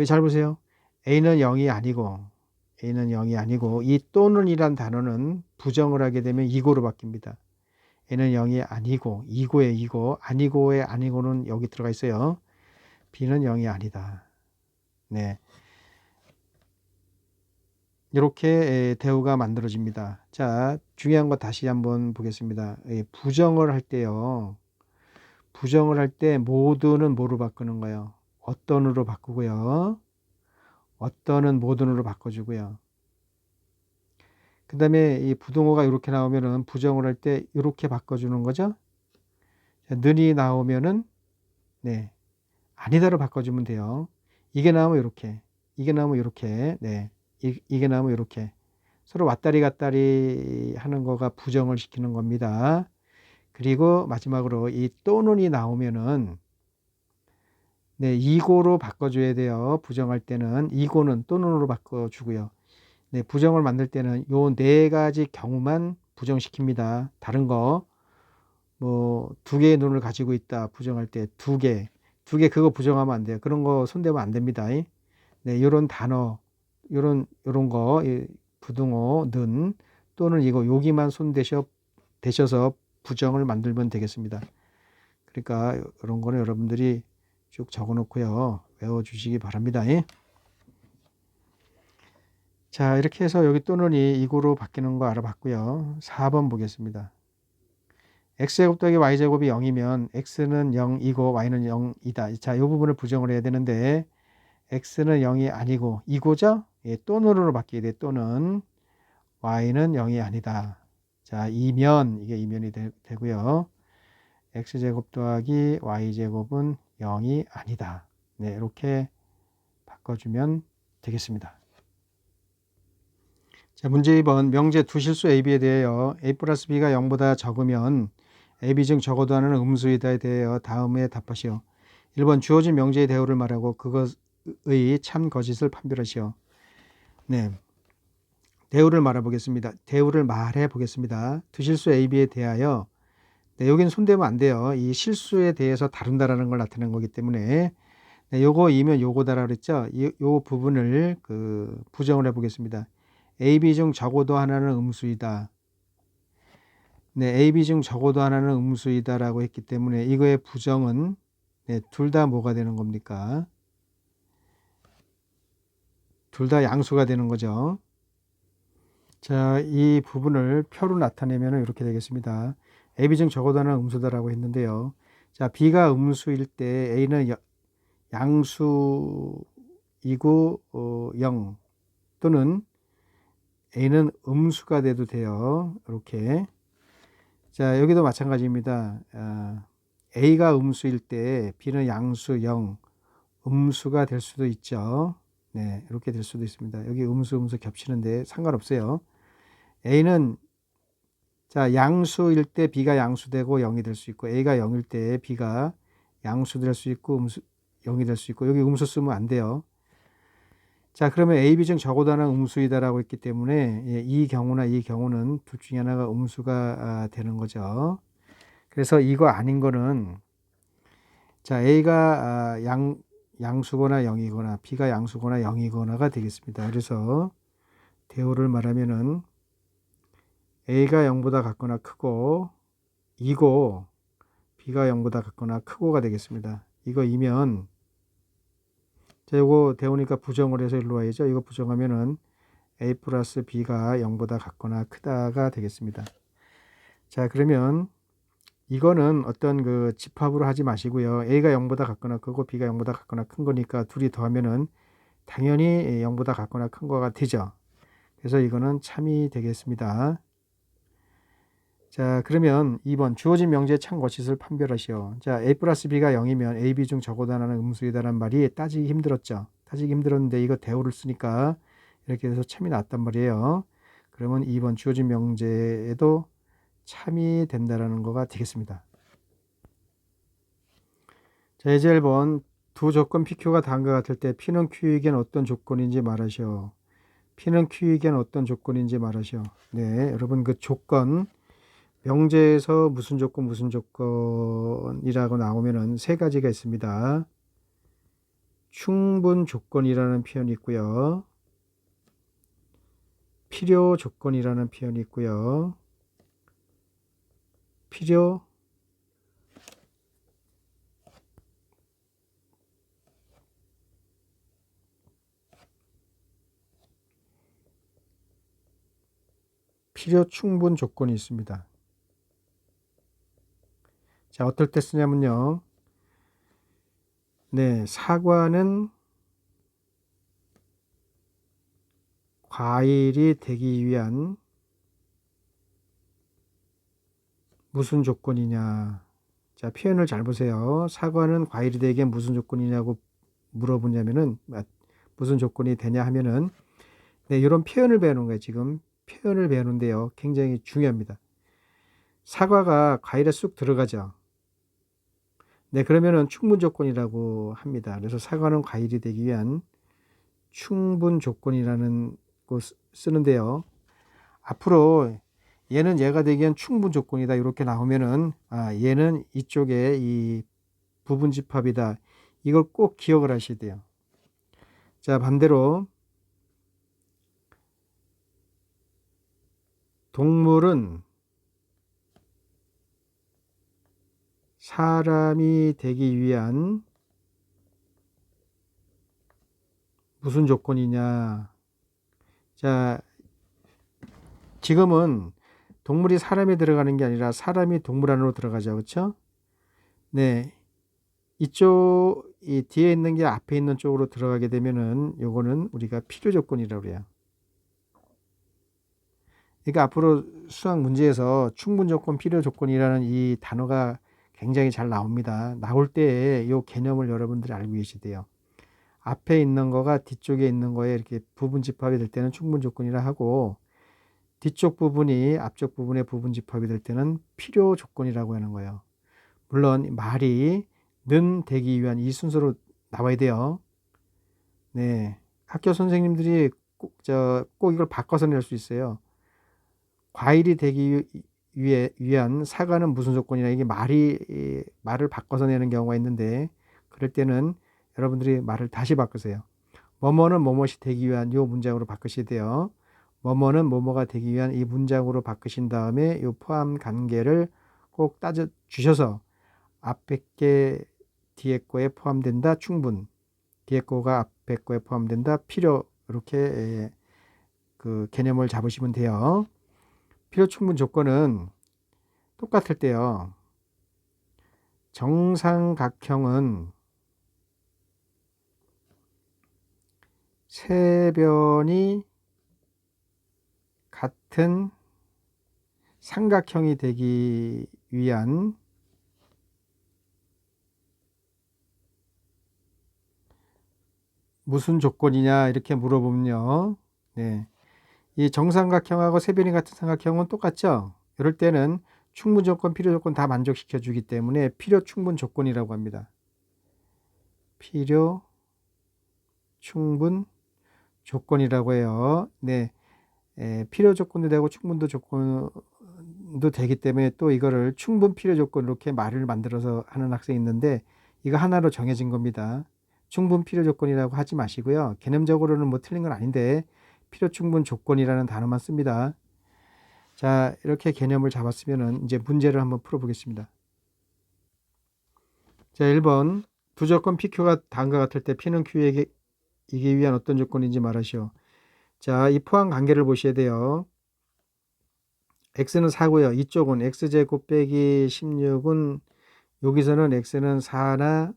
잘 보세요. A는 0이 아니고 이 또는 이란 단어는 부정을 하게 되면 이고로 바뀝니다. A는 0이 아니고 이고에 이고 아니고에 아니고는 여기 들어가 있어요. B는 0이 아니다. 네. 이렇게 대우가 만들어집니다. 자, 중요한 거 다시 한번 보겠습니다. 부정을 할 때요. 부정을 할 때 모두는 뭐로 바꾸는 거예요? 어떤으로 바꾸고요. 어떤은 모든으로 바꿔주고요. 그 다음에 이 부동어가 이렇게 나오면은 부정을 할 때 이렇게 바꿔주는 거죠. 자, 는이 나오면은 네, 아니다로 바꿔주면 돼요. 이게 나오면 이렇게, 이게 나오면 이렇게, 네, 이게 나오면 이렇게. 서로 왔다리 갔다리 하는 거가 부정을 시키는 겁니다. 그리고 마지막으로 이 또는이 나오면은 네, 이고로 바꿔줘야 돼요. 부정할 때는 이고는 또는으로 바꿔주고요. 네, 부정을 만들 때는 요 네 가지 경우만 부정시킵니다. 다른 거 뭐 두 개의 눈을 가지고 있다 부정할 때 두 개 그거 부정하면 안 돼요. 그런 거 손대면 안 됩니다. 네, 요런 단어 요런 거 부등호 는 또는 이거 여기만 대셔서 부정을 만들면 되겠습니다. 그러니까 이런 거는 여러분들이 쭉 적어 놓고요. 외워 주시기 바랍니다. 자, 이렇게 해서 여기 또는이 이고로 바뀌는 거 알아봤고요. 4번 보겠습니다. x제곱 더하기 y제곱이 0이면 x는 0이고 y는 0이다. 자, 이 부분을 부정을 해야 되는데 x는 0이 아니고 이고죠? 예, 또는으로 바뀌게 돼. 또는 y는 0이 아니다. 자, 이면 이게 이면이 되고요. x제곱 더하기 y제곱은 0이 아니다. 네, 이렇게 바꿔주면 되겠습니다. 자, 문제 2번 명제 두 실수 A, B에 대하여 A 플러스 B가 0보다 적으면 A, B 중 적어도 하는 음수이다에 대하여 다음에 답하시오. 1번 주어진 명제의 대우를 말하고 그것의 참 거짓을 판별하시오. 네, 대우를 말해 보겠습니다. 두 실수 A, B에 대하여 네, 여기는 손대면 안 돼요. 이 실수에 대해서 다룬다라는 걸 나타낸 거기 때문에 네, 요거이면 요거다라 그랬죠. 요 부분을 부정을 해보겠습니다. A, B 중 적어도 하나는 음수이다. 네, A, B 중 적어도 하나는 음수이다라고 했기 때문에 이거의 부정은 네, 둘 다 뭐가 되는 겁니까? 둘 다 양수가 되는 거죠. 자, 이 부분을 표로 나타내면 이렇게 되겠습니다. A, B 중 적어도 하나는 음수다라고 했는데요. 자, B가 음수일 때 A는 양수이고 0 또는 A는 음수가 돼도 돼요. 이렇게. 자, 여기도 마찬가지입니다. A가 음수일 때 B는 양수 0, 음수가 될 수도 있죠. 네, 이렇게 될 수도 있습니다. 여기 음수 겹치는데 상관없어요. A는 자, 양수일 때 B가 양수되고 0이 될 수 있고, A가 0일 때 B가 양수될 수 있고 0이 될 수 있고, 여기 음수 쓰면 안 돼요. 자, 그러면 A, B 중 적어도 하나는 음수이다라고 했기 때문에 이 경우나 이 경우는 둘 중에 하나가 음수가 되는 거죠. 그래서 이거 아닌 거는 자, A가 양수거나 0이거나 B가 양수거나 0이거나가 되겠습니다. 그래서 대우를 말하면은 A가 0보다 같거나 크고 2고 B가 0보다 같거나 크고가 되겠습니다. 이거이면 자, 이거 대우니까 부정을 해서 일로 와야죠. 이거 부정하면은 A 플러스 B가 0보다 같거나 크다가 되겠습니다. 자, 그러면 이거는 어떤 그 집합으로 하지 마시고요. A가 0보다 같거나 크고 B가 0보다 같거나 큰 거니까 둘이 더하면은 당연히 0보다 같거나 큰 거가 되죠. 그래서 이거는 참이 되겠습니다. 자, 그러면 2번 주어진 명제의 참 거짓을 판별하시오. 자, A 플러스 B가 0이면 A, B 중 적어도 하나는 음수이다라는 말이 따지기 힘들었죠. 따지기 힘들었는데 이거 대우를 쓰니까 이렇게 해서 참이 나왔단 말이에요. 그러면 2번 주어진 명제에도 참이 된다라는 거가 되겠습니다. 자, 이제 1번 두 조건 PQ가 다음과 같을 때 P는 Q에겐 어떤 조건인지 말하시오. P는 Q에겐 어떤 조건인지 말하시오. 네, 여러분 그 조건 명제에서 무슨 조건이라고 나오면은 세 가지가 있습니다. 충분 조건이라는 표현이 있고요. 필요 조건이라는 표현이 있고요. 필요 충분 조건이 있습니다. 자, 어떨 때 쓰냐면요. 네, 사과는 과일이 되기 위한 무슨 조건이냐. 자, 표현을 잘 보세요. 사과는 과일이 되기 위한 무슨 조건이냐고 물어보냐면은 무슨 조건이 되냐 하면은 네, 이런 표현을 배우는 거예요. 지금 표현을 배우는데요. 굉장히 중요합니다. 사과가 과일에 쑥 들어가죠. 네, 그러면은 충분 조건이라고 합니다. 그래서 사과는 과일이 되기 위한 충분 조건이라는 거 쓰는데요. 앞으로 얘는 얘가 되기 위한 충분 조건이다. 이렇게 나오면은 얘는 이쪽에 이 부분 집합이다. 이걸 꼭 기억을 하셔야 돼요. 자, 반대로 동물은 사람이 되기 위한 무슨 조건이냐. 자, 지금은 동물이 사람에 들어가는 게 아니라 사람이 동물 안으로 들어가죠. 그렇죠? 네. 이 뒤에 있는 게 앞에 있는 쪽으로 들어가게 되면은 요거는 우리가 필요 조건이라고 그래요. 그러니까 앞으로 수학 문제에서 충분 조건, 필요 조건이라는 이 단어가 굉장히 잘 나옵니다. 나올 때 이 개념을 여러분들이 알고 계셔야 돼요. 앞에 있는 거가 뒤쪽에 있는 거에 이렇게 부분 집합이 될 때는 충분 조건이라 하고 뒤쪽 부분이 앞쪽 부분의 부분 집합이 될 때는 필요 조건이라고 하는 거예요. 물론 말이 는 되기 위한 이 순서로 나와야 돼요. 네. 학교 선생님들이 꼭 이걸 바꿔서 낼 수 있어요. 과일이 되기 위한 사과는 무슨 조건이냐. 이게 말을 바꿔서 내는 경우가 있는데 그럴 때는 여러분들이 말을 다시 바꾸세요. 뭐뭐는 뭐뭇이 되기 위한 이 문장으로 바꾸셔야 돼요. 뭐뭐는 뭐뭐가 되기 위한 이 문장으로 바꾸신 다음에 이 포함 관계를 꼭 따져 주셔서 앞에 게 뒤에 거에 포함된다 충분, 뒤에 거가 앞에 거에 포함된다 필요 이렇게 그 개념을 잡으시면 돼요. 필요 충분 조건은 똑같을 때요. 정삼각형은 세 변이 같은 삼각형이 되기 위한 무슨 조건이냐 이렇게 물어보면요. 네. 이 정삼각형하고 세 변이 같은 삼각형은 똑같죠. 이럴 때는 충분 조건, 필요 조건 다 만족시켜 주기 때문에 필요 충분 조건이라고 합니다. 필요 충분 조건이라고 해요. 네. 필요 조건도 되고 충분도 조건도 되기 때문에 또 이거를 충분 필요 조건 이렇게 말을 만들어서 하는 학생이 있는데 이거 하나로 정해진 겁니다. 충분 필요 조건이라고 하지 마시고요. 개념적으로는 뭐 틀린 건 아닌데 필요 충분 조건이라는 단어만 씁니다. 자, 이렇게 개념을 잡았으면은 이제 문제를 한번 풀어보겠습니다. 자, 1번 두 조건 PQ가 다음과 같을 때 P는 Q에게 이기 위한 어떤 조건인지 말하시오. 자, 이 포함 관계를 보셔야 돼요. x는 4고요. 이쪽은 x제곱 빼기 16은 여기서는 x는 4나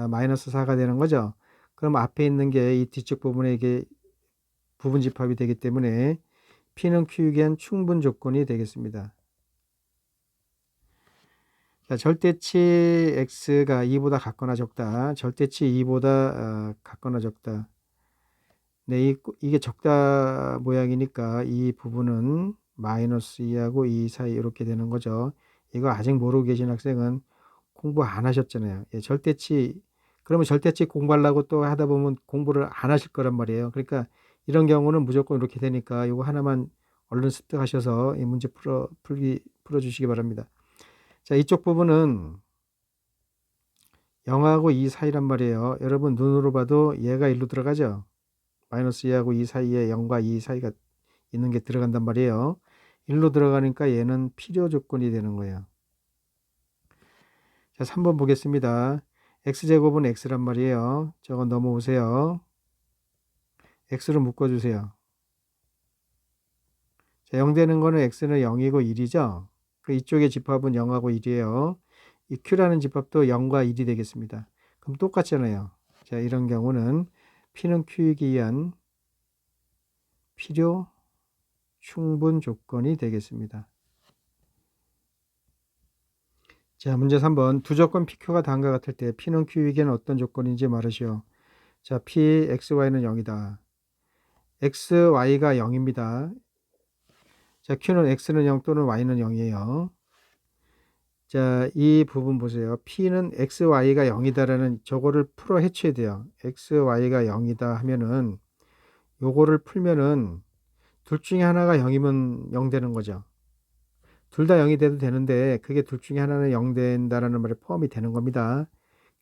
마이너스 4가 되는 거죠. 그럼 앞에 있는 게 이 뒤쪽 부분에 이게 부분 집합이 되기 때문에 P는 Q에 대한 충분 조건이 되겠습니다. 자, 절대치 x가 2보다 같거나 적다. 절대치 2보다 같거나 적다. 네, 이게 적다 모양이니까 이 부분은 마이너스 2하고 2 사이 이렇게 되는 거죠. 이거 아직 모르고 계신 학생은 공부 안 하셨잖아요. 예, 절대치, 그러면 절대치 공부하려고 또 하다 보면 공부를 안 하실 거란 말이에요. 그러니까 이런 경우는 무조건 이렇게 되니까 이거 하나만 얼른 습득하셔서 이 문제 풀어주시기 바랍니다. 자, 이쪽 부분은 0하고 2 사이란 말이에요. 여러분 눈으로 봐도 얘가 1로 들어가죠. 마이너스 2하고 2 사이에 0과 2 사이가 있는 게 들어간단 말이에요. 1로 들어가니까 얘는 필요 조건이 되는 거예요. 자, 3번 보겠습니다. x제곱은 x란 말이에요. 저거 넘어오세요. x로 묶어주세요. 자, 0 되는 거는 x는 0이고 1이죠. 그 이쪽의 집합은 0하고 1이에요. 이 q라는 집합도 0과 1이 되겠습니다. 그럼 똑같잖아요. 자, 이런 경우는 p는 q이기 위한 필요 충분 조건이 되겠습니다. 자, 문제 3번. 두 조건 PQ가 다음과 같을 때 P는 Q에게는 어떤 조건인지 말하시오. 자, P, X, Y는 0이다. X, Y가 0입니다. 자, Q는 X는 0 또는 Y는 0이에요. 자, 이 부분 보세요. P는 X, Y가 0이다라는 저거를 풀어 해쳐야 돼요. X, Y가 0이다 하면은 요거를 풀면은 둘 중에 하나가 0이면 0 되는 거죠. 둘 다 0이 돼도 되는데 그게 둘 중에 하나는 0 된다라는 말에 포함이 되는 겁니다.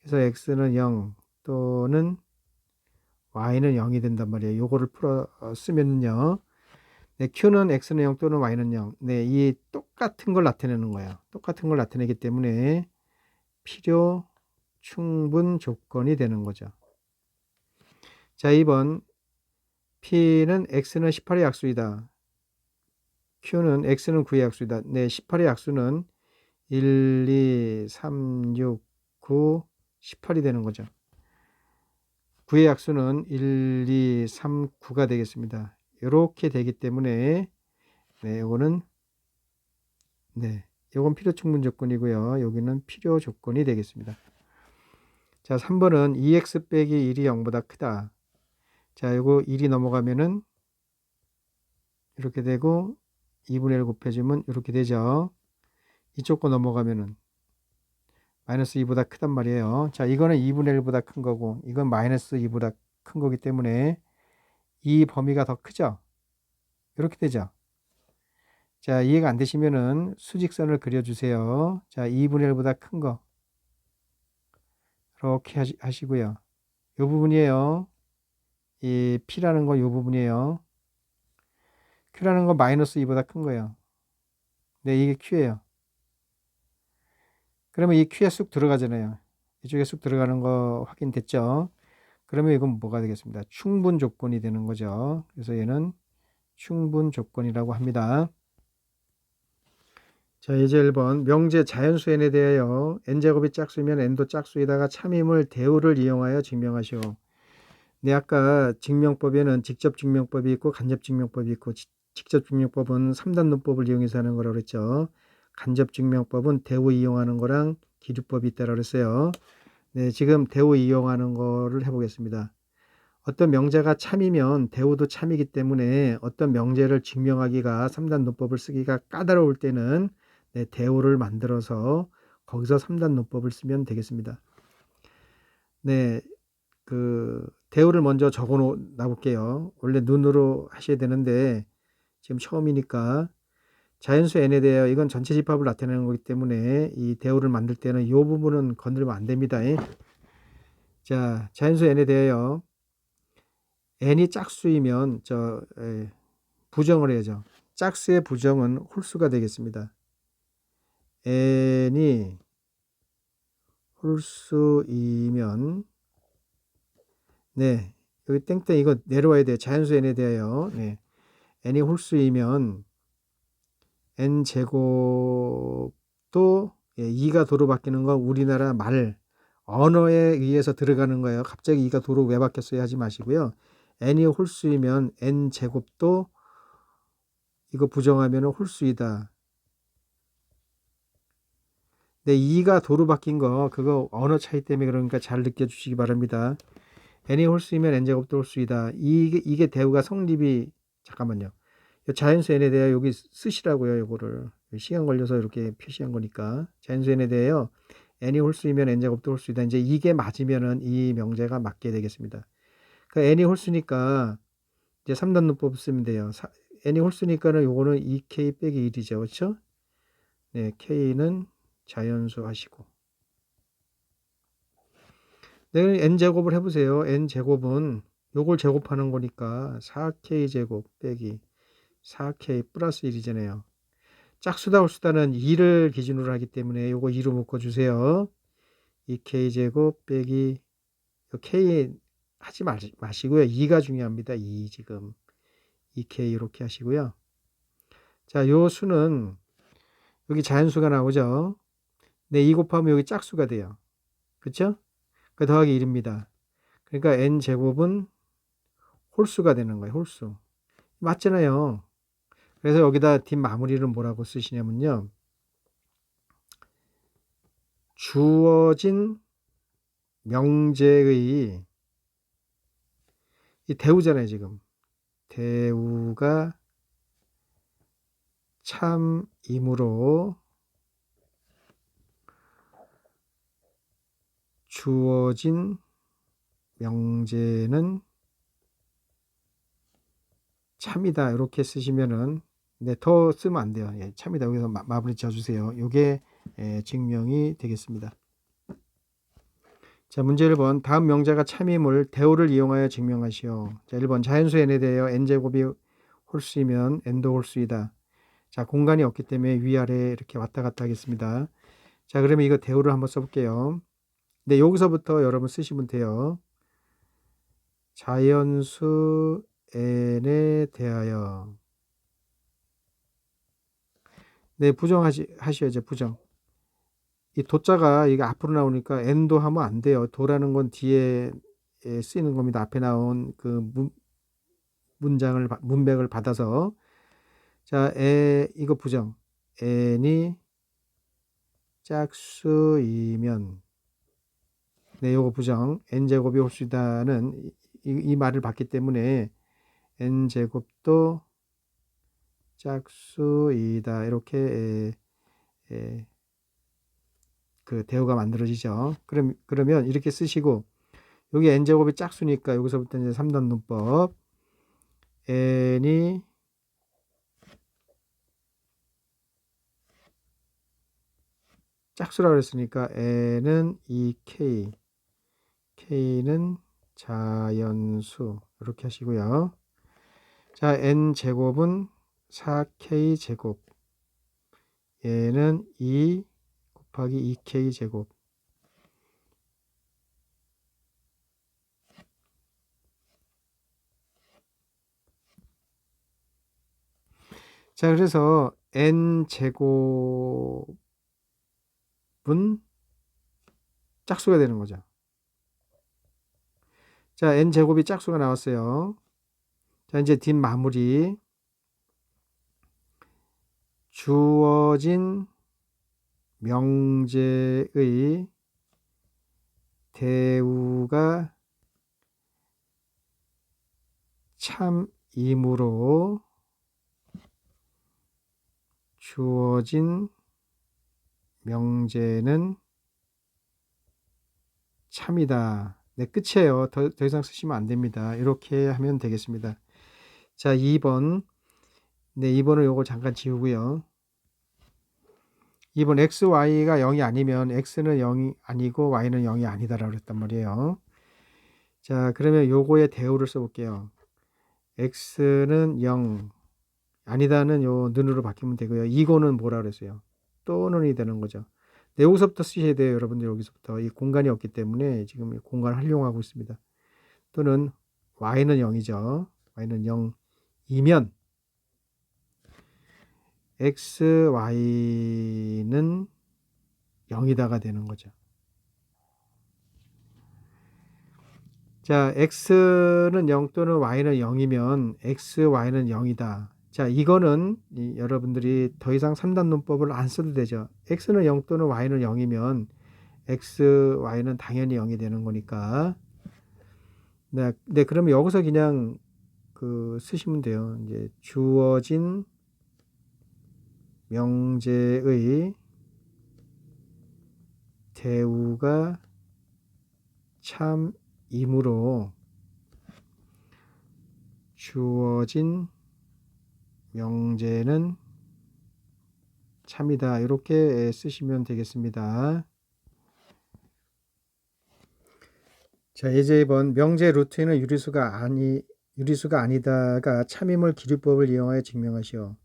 그래서 x는 0 또는 y는 0이 된단 말이에요. 요거를 풀어 쓰면요. 네, q는 x는 0 또는 y는 0. 네, 이 똑같은 걸 나타내는 거예요. 똑같은 걸 나타내기 때문에 필요 충분 조건이 되는 거죠. 자, 2번 p는 x는 18의 약수이다. q는 x는 9의 약수이다. 네, 18의 약수는 1, 2, 3, 6, 9, 18이 되는 거죠. 9의 약수는 1, 2, 3, 9가 되겠습니다. 이렇게 되기 때문에 네, 요거는 네, 요건 필요 충분 조건이고요. 여기는 필요 조건이 되겠습니다. 자, 3번은 2x 빼기 1이 0보다 크다. 자, 요거 1이 넘어가면은 이렇게 되고 2분의 1 곱해주면 이렇게 되죠. 이쪽 거 넘어가면은 마이너스 2보다 크단 말이에요. 자, 이거는 2분의 1보다 큰 거고 이건 마이너스 2보다 큰 거기 때문에 이 범위가 더 크죠. 이렇게 되죠. 자, 이해가 안 되시면은 수직선을 그려주세요. 자, 2분의 1보다 큰 거. 이렇게 하시고요. 이 부분이에요. 이 P라는 거 이 부분이에요. Q라는 거 마이너스 2보다 큰 거예요. 네, 이게 Q예요. 그러면 이 Q에 쑥 들어가잖아요. 이쪽에 쑥 들어가는 거 확인됐죠? 그러면 이건 뭐가 되겠습니다. 충분 조건이 되는 거죠. 그래서 얘는 충분 조건이라고 합니다. 자, 이제 1번 명제 자연수 n에 대하여 n제곱이 짝수면 n도 짝수에다가 참임을 대우를 이용하여 증명하시오. 네, 아까 증명법에는 직접 증명법이 있고 간접 증명법이 있고 직접 증명법은 3단론법을 이용해서 하는 거라고 그랬죠. 간접 증명법은 대우 이용하는 거랑 기준법이 있다고 그랬어요. 네, 지금 대우 이용하는 거를 해보겠습니다. 어떤 명제가 참이면 대우도 참이기 때문에 어떤 명제를 증명하기가 3단 논법을 쓰기가 까다로울 때는 네, 대우를 만들어서 거기서 3단 논법을 쓰면 되겠습니다. 네, 그 대우를 먼저 적어 놔볼게요. 원래 눈으로 하셔야 되는데 지금 처음이니까 자연수 n에 대하여 이건 전체 집합을 나타내는 거기 때문에 이 대우를 만들 때는 이 부분은 건드리면 안 됩니다. 자, 자연수 n에 대하여 n이 짝수이면 부정을 해야죠. 짝수의 부정은 홀수가 되겠습니다. n이 홀수이면 네, 여기 땡땡 이거 내려와야 돼요. 자연수 n에 대하여 네, n이 홀수이면 n제곱도 2가 도로 바뀌는 건 우리나라 말 언어에 의해서 들어가는 거예요. 갑자기 2가 도로 왜 바뀌었어요 하지 마시고요. n이 홀수이면 n제곱도 이거 부정하면 홀수이다. 네, 2가 도로 바뀐 거 그거 언어 차이 때문에 그러니까 잘 느껴주시기 바랍니다. n이 홀수이면 n제곱도 홀수이다. 이게 대우가 성립이 잠깐만요. 자연수 n에 대해 여기 쓰시라고요. 요거를 시간 걸려서 이렇게 표시한 거니까 자연수 n에 대해요. n이 홀수이면 n제곱도 홀수이다. 이제 이게 맞으면은 이 명제가 맞게 되겠습니다. 그러니까 n이 홀수니까 이제 3단 논법 쓰면 돼요. n이 홀수니까는 요거는 2k 빼기 1이죠. 그렇죠? 네, k는 자연수 하시고. 네, n제곱을 해보세요. n제곱은 요걸 제곱하는 거니까 4k 제곱 빼기 4k 플러스 1이잖아요. 짝수다 홀수다는 2를 기준으로 하기 때문에 요거 2로 묶어주세요. 2k 제곱 빼기 k 하지 마시고요. 2가 중요합니다. 2 지금 2k 이렇게 하시고요. 자, 요 수는 여기 자연수가 나오죠. 네, 2 곱하면 여기 짝수가 돼요. 그렇죠? 그 더하기 1입니다. 그러니까 n제곱은 홀수가 되는 거예요. 홀수. 맞잖아요. 그래서 여기다 뒷마무리를 뭐라고 쓰시냐면요. 주어진 명제의 이 대우잖아요. 지금 대우가 참이므로 주어진 명제는 참이다. 이렇게 쓰시면은 네, 더 쓰면 안 돼요. 예, 참이다. 여기서 마무리 지어주세요. 이게 증명이 되겠습니다. 자, 문제 1번. 다음 명제가 참임을 대우를 이용하여 증명하시오. 자, 1번. 자연수 n에 대하여 n제곱이 홀수이면 n도 홀수이다. 자, 공간이 없기 때문에 위아래 이렇게 왔다 갔다 하겠습니다. 자, 그러면 이거 대우를 한번 써볼게요. 네, 여기서부터 여러분 쓰시면 돼요. 자연수 n에 대하여 네, 하셔야죠. 부정. 이 도자가 이게 앞으로 나오니까 n도 하면 안 돼요. 도라는 건 뒤에 쓰이는 겁니다. 앞에 나온 그 문맥을 받아서 자, 이거 부정. n이 짝수이면 네, 요거 부정. n제곱이 홀수다는 이 말을 받기 때문에 n제곱도 짝수이다. 이렇게 그 대우가 만들어지죠. 그러면 이렇게 쓰시고 여기 n제곱이 짝수니까 여기서부터 이제 3단 문법 n이 짝수라고 했으니까 n은 2k k는 자연수 이렇게 하시고요. 자, n제곱은 4k 제곱 얘는 2 곱하기 2k 제곱 자, 그래서 n제곱은 짝수가 되는 거죠. 자, n제곱이 짝수가 나왔어요. 자, 이제 뒷마무리. 주어진 명제의 대우가 참이므로 주어진 명제는 참이다. 네, 끝이에요. 더 이상 쓰시면 안 됩니다. 이렇게 하면 되겠습니다. 자, 2번. 네, 2번은 요거 잠깐 지우고요. 2번 x, y가 0이 아니면 x는 0이 아니고 y는 0이 아니다라고 했단 말이에요. 자, 그러면 요거의 대우를 써볼게요. x는 0, 아니다는 요 는으로 바뀌면 되고요. 이거는 뭐라 그랬어요? 또는이 되는 거죠. 네, 여기서부터 쓰셔야 돼요. 여러분들 여기서부터. 이 공간이 없기 때문에 지금 이 공간을 활용하고 있습니다. 또는 y는 0이죠. y는 0이면 x, y는 0이다가 되는 거죠. 자, x는 0 또는 y는 0이면 x, y는 0이다. 자, 이거는 여러분들이 더 이상 3단 논법을 안 써도 되죠. x는 0 또는 y는 0이면 x, y는 당연히 0이 되는 거니까. 네, 그러면 여기서 그냥 쓰시면 돼요. 이제 주어진 명제의 대우가 참이므로 주어진 명제는 참이다. 이렇게 쓰시면 되겠습니다. 자, 이제 2번 명제 루트에는 유리수가 아니다가 참임을 기류법을 이용하여 증명하시오.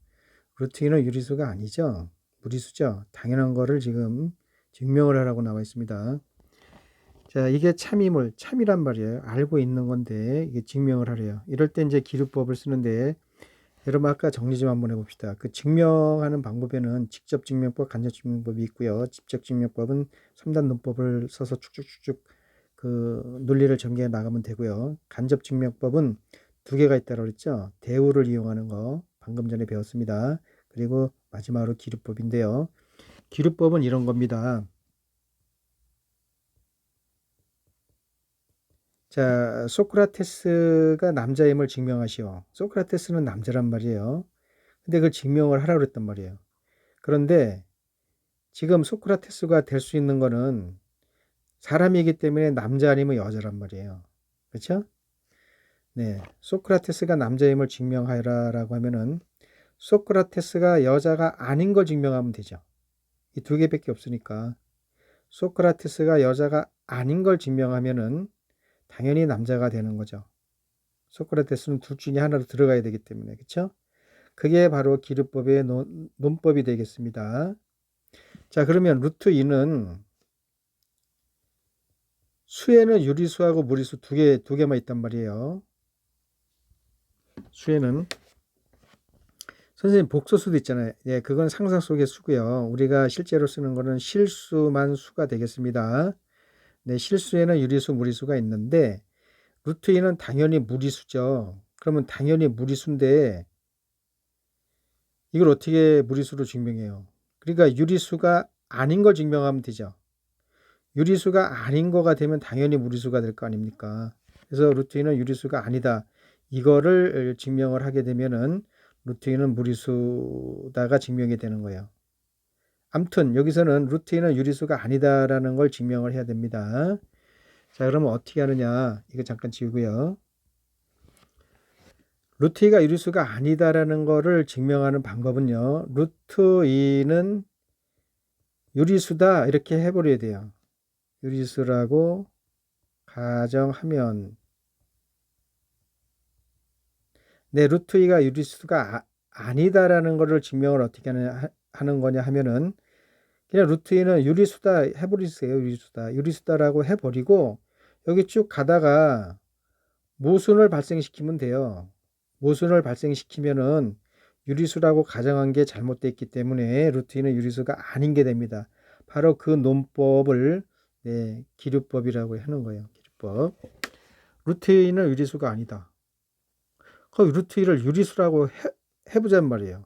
루트인은 유리수가 아니죠. 무리수죠. 당연한 거를 지금 증명을 하라고 나와 있습니다. 자, 이게 참이란 말이에요. 알고 있는 건데 이게 증명을 하래요. 이럴 때 이제 기류법을 쓰는데 여러분 아까 정리 좀 한번 해봅시다. 그 증명하는 방법에는 직접 증명법, 간접 증명법이 있고요. 직접 증명법은 3단 논법을 써서 쭉쭉쭉쭉 그 논리를 전개해 나가면 되고요. 간접 증명법은 두 개가 있다고 그랬죠. 대우를 이용하는 거 방금 전에 배웠습니다. 그리고 마지막으로 기류법인데요. 기류법은 이런 겁니다. 자, 소크라테스가 남자임을 증명하시오. 소크라테스는 남자란 말이에요. 근데 그걸 증명을 하라고 그랬단 말이에요. 그런데 지금 소크라테스가 될 수 있는 거는 사람이기 때문에 남자 아니면 여자란 말이에요. 그렇죠? 네, 소크라테스가 남자임을 증명하라라고 하면은 소크라테스가 여자가 아닌 걸 증명하면 되죠. 이 두 개밖에 없으니까 소크라테스가 여자가 아닌 걸 증명하면은 당연히 남자가 되는 거죠. 소크라테스는 둘 중에 하나로 들어가야 되기 때문에 그렇죠? 그게 바로 기류법의 논법이 되겠습니다. 자, 그러면 루트 2는 수에는 유리수하고 무리수 두 개만 있단 말이에요. 수에는 선생님 복소수도 있잖아요. 예, 그건 상상 속의 수고요. 우리가 실제로 쓰는 거는 실수만 수가 되겠습니다. 네, 실수에는 유리수, 무리수가 있는데 루트 2는 당연히 무리수죠. 그러면 당연히 무리수인데 이걸 어떻게 무리수로 증명해요? 그러니까 유리수가 아닌 걸 증명하면 되죠. 유리수가 아닌 거가 되면 당연히 무리수가 될 거 아닙니까? 그래서 루트 2는 유리수가 아니다. 이거를 증명을 하게 되면은 루트 2는 무리수다가 증명이 되는 거예요. 아무튼 여기서는 루트 2는 유리수가 아니다라는 걸 증명을 해야 됩니다. 자, 그러면 어떻게 하느냐? 이거 잠깐 지우고요. 루트 2가 유리수가 아니다라는 거를 증명하는 방법은요. 루트 2는 유리수다 이렇게 해버려야 돼요. 유리수라고 가정하면 네, 루트 2가 유리수가 아니다라는 것을 증명을 어떻게 하는 거냐 하면은 그냥 루트 2는 유리수다 해버리세요. 유리수다라고 해버리고 여기 쭉 가다가 모순을 발생시키면 돼요. 모순을 발생시키면은 유리수라고 가정한 게 잘못됐기 때문에 루트 2는 유리수가 아닌 게 됩니다. 바로 그 논법을 기류법이라고 하는 거예요. 기류법. 루트 2는 유리수가 아니다. 그 루트 2를 유리수라고 해보자는 말이에요.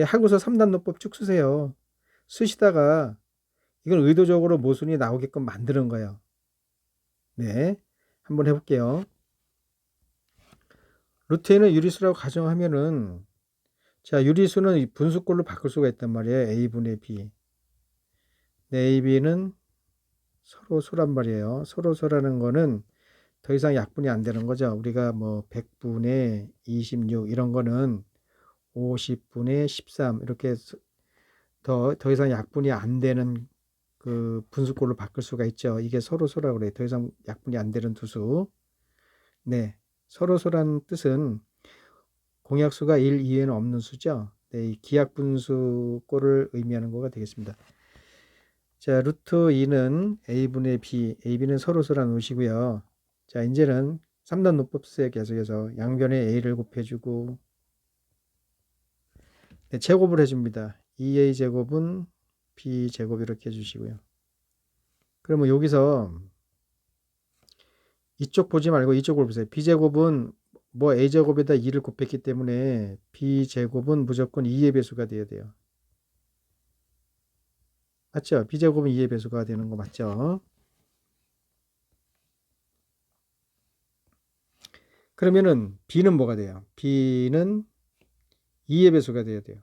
하고서 3단 논법 쭉 쓰세요. 쓰시다가 이건 의도적으로 모순이 나오게끔 만드는 거예요. 네, 한번 해볼게요. 루트 2는 유리수라고 가정하면은 자, 유리수는 분수꼴로 바꿀 수가 있단 말이에요. A분의 B. 네, A, B는 서로 소란 말이에요. 서로 소라는 거는 더 이상 약분이 안 되는 거죠. 우리가 뭐 100분의 26 이런 거는 50분의 13 이렇게 더 이상 약분이 안 되는 그 분수꼴로 바꿀 수가 있죠. 이게 서로소라고 그래요. 더 이상 약분이 안 되는 두수. 네, 서로소라는 뜻은 공약수가 1 이외에는 없는 수죠. 네, 이 기약분수꼴을 의미하는 거가 되겠습니다. 자, 루트 2는 A분의 B, AB는 서로소라 놓으시고요. 자, 이제는 3단 논법 쓰세요. 계속해서 양변에 A를 곱해주고 네, 제곱을 해줍니다. 2A 제곱은 B 제곱 이렇게 해주시고요. 그러면 여기서 이쪽 보지 말고 이쪽을 보세요. B제곱은 뭐 A제곱에다 2를 곱했기 때문에 B제곱은 무조건 2의 배수가 돼야 돼요. 맞죠? B제곱은 2의 배수가 되는 거 맞죠? 그러면은 B는 뭐가 돼요? B는 2의 배수가 돼야 돼요.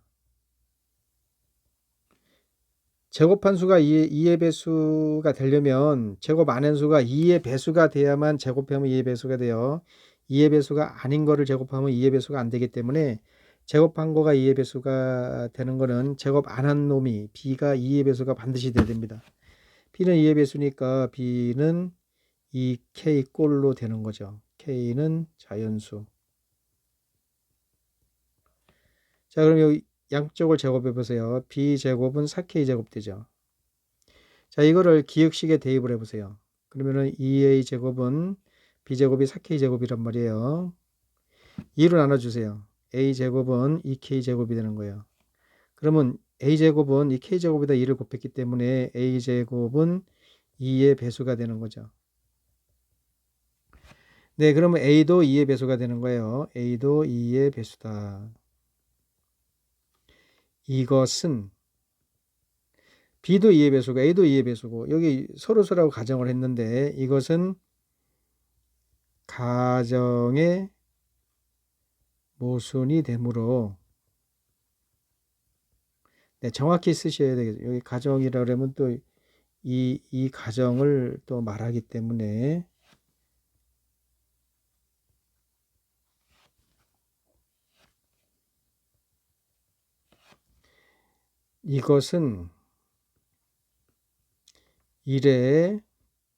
제곱한 수가 2의 배수가 되려면 제곱 안 한 수가 2의 배수가 돼야만 제곱하면 2의 배수가 돼요. 2의 배수가 아닌 거를 제곱하면 2의 배수가 안 되기 때문에 제곱한 거가 2의 배수가 되는 거는 제곱 안 한 놈이 B가 2의 배수가 반드시 돼야 됩니다. B는 2의 배수니까 B는 2K 꼴로 되는 거죠. K는 자연수. 자, 그럼 여기 양쪽을 제곱해 보세요. B제곱은 4K 제곱 되죠. 자, 이거를 기역식에 대입을 해보세요. 그러면은 2A 제곱은 B제곱이 4K 제곱이란 말이에요. 2로 나눠주세요. A 제곱은 2K 제곱이 되는 거예요. 그러면 A 제곱은 이 K 제곱에다 2를 곱했기 때문에 A 제곱은 2의 배수가 되는 거죠. 네, 그러면 A도 2의 배수가 되는 거예요. A도 2의 배수다. 이것은 B도 2의 배수고 A도 2의 배수고 여기 서로서라고 가정을 했는데 이것은 가정의 모순이 되므로 네, 정확히 쓰셔야 되겠죠. 여기 가정이라 그러면 또 이 가정을 또 말하기 때문에 이것은 일의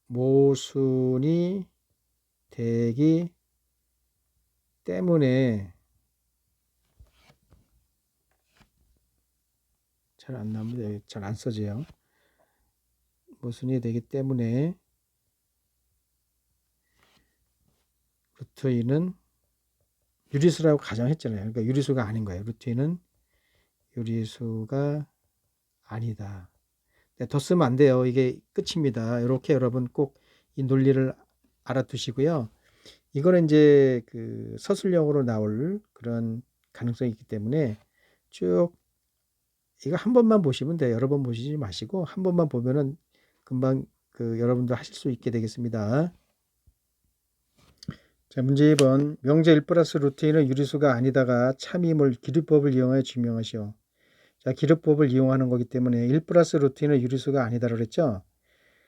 모순이 되기 때문에 잘 안 나옵니다. 잘 안 써져요. 모순이 되기 때문에 루트 2는 유리수라고 가정했잖아요. 그러니까 유리수가 아닌 거예요. 루트 2는 유리수가 아니다. 네, 더 쓰면 안 돼요. 이게 끝입니다. 이렇게 여러분 꼭 이 논리를 알아두시고요. 이거는 이제 그 서술형으로 나올 그런 가능성이 있기 때문에 쭉 이거 한 번만 보시면 돼요. 여러 번 보시지 마시고 한 번만 보면은 금방 그 여러분도 하실 수 있게 되겠습니다. 자, 문제 2번. 명제 1 플러스 루트 2는 유리수가 아니다가 참임을 기류법을 이용하여 증명하시오. 자, 기류법을 이용하는 거기 때문에 1 플러스 루트 2는 유리수가 아니다라고 그랬죠.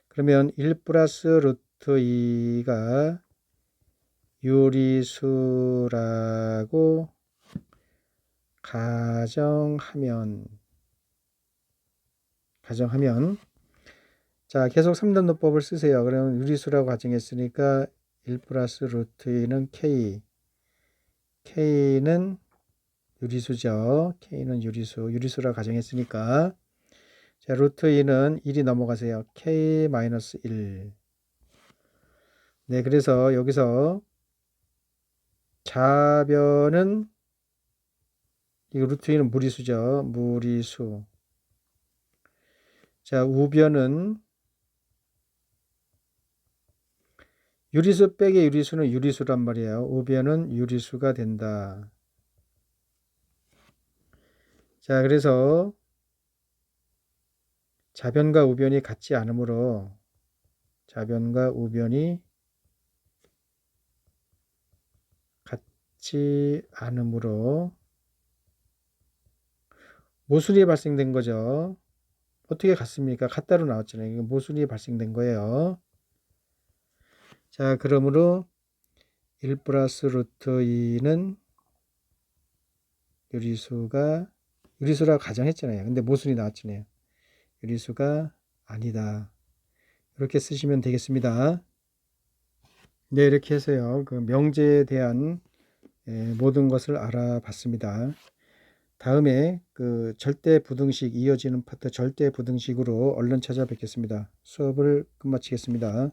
그러면 1 플러스 루트 2가 유리수라고 가정하면 자, 계속 3단 논법을 쓰세요. 그러면 유리수라고 가정했으니까 1 플러스 루트 2는 K는 유리수죠. K는 유리수라고 가정했으니까 자, 루트 2는 1이 넘어가세요. K-1 네, 그래서 여기서 좌변은 이거 루트 2는 무리수죠. 무리수. 자, 우변은 유리수 빼기 유리수는 유리수란 말이에요. 우변은 유리수가 된다. 자, 그래서 좌변과 우변이 같지 않으므로 좌변과 우변이 같지 않으므로 모순이 발생된 거죠. 어떻게 같습니까? 같다로 나왔잖아요. 이거 모순이 발생된 거예요. 자, 그러므로 1 플러스 루트 2는 유리수라 가정했잖아요. 근데 모순이 나왔잖아요. 유리수가 아니다. 이렇게 쓰시면 되겠습니다. 네, 이렇게 해서요. 그 명제에 대한 모든 것을 알아봤습니다. 다음에 그 절대 부등식 이어지는 파트 절대 부등식으로 얼른 찾아뵙겠습니다. 수업을 끝마치겠습니다.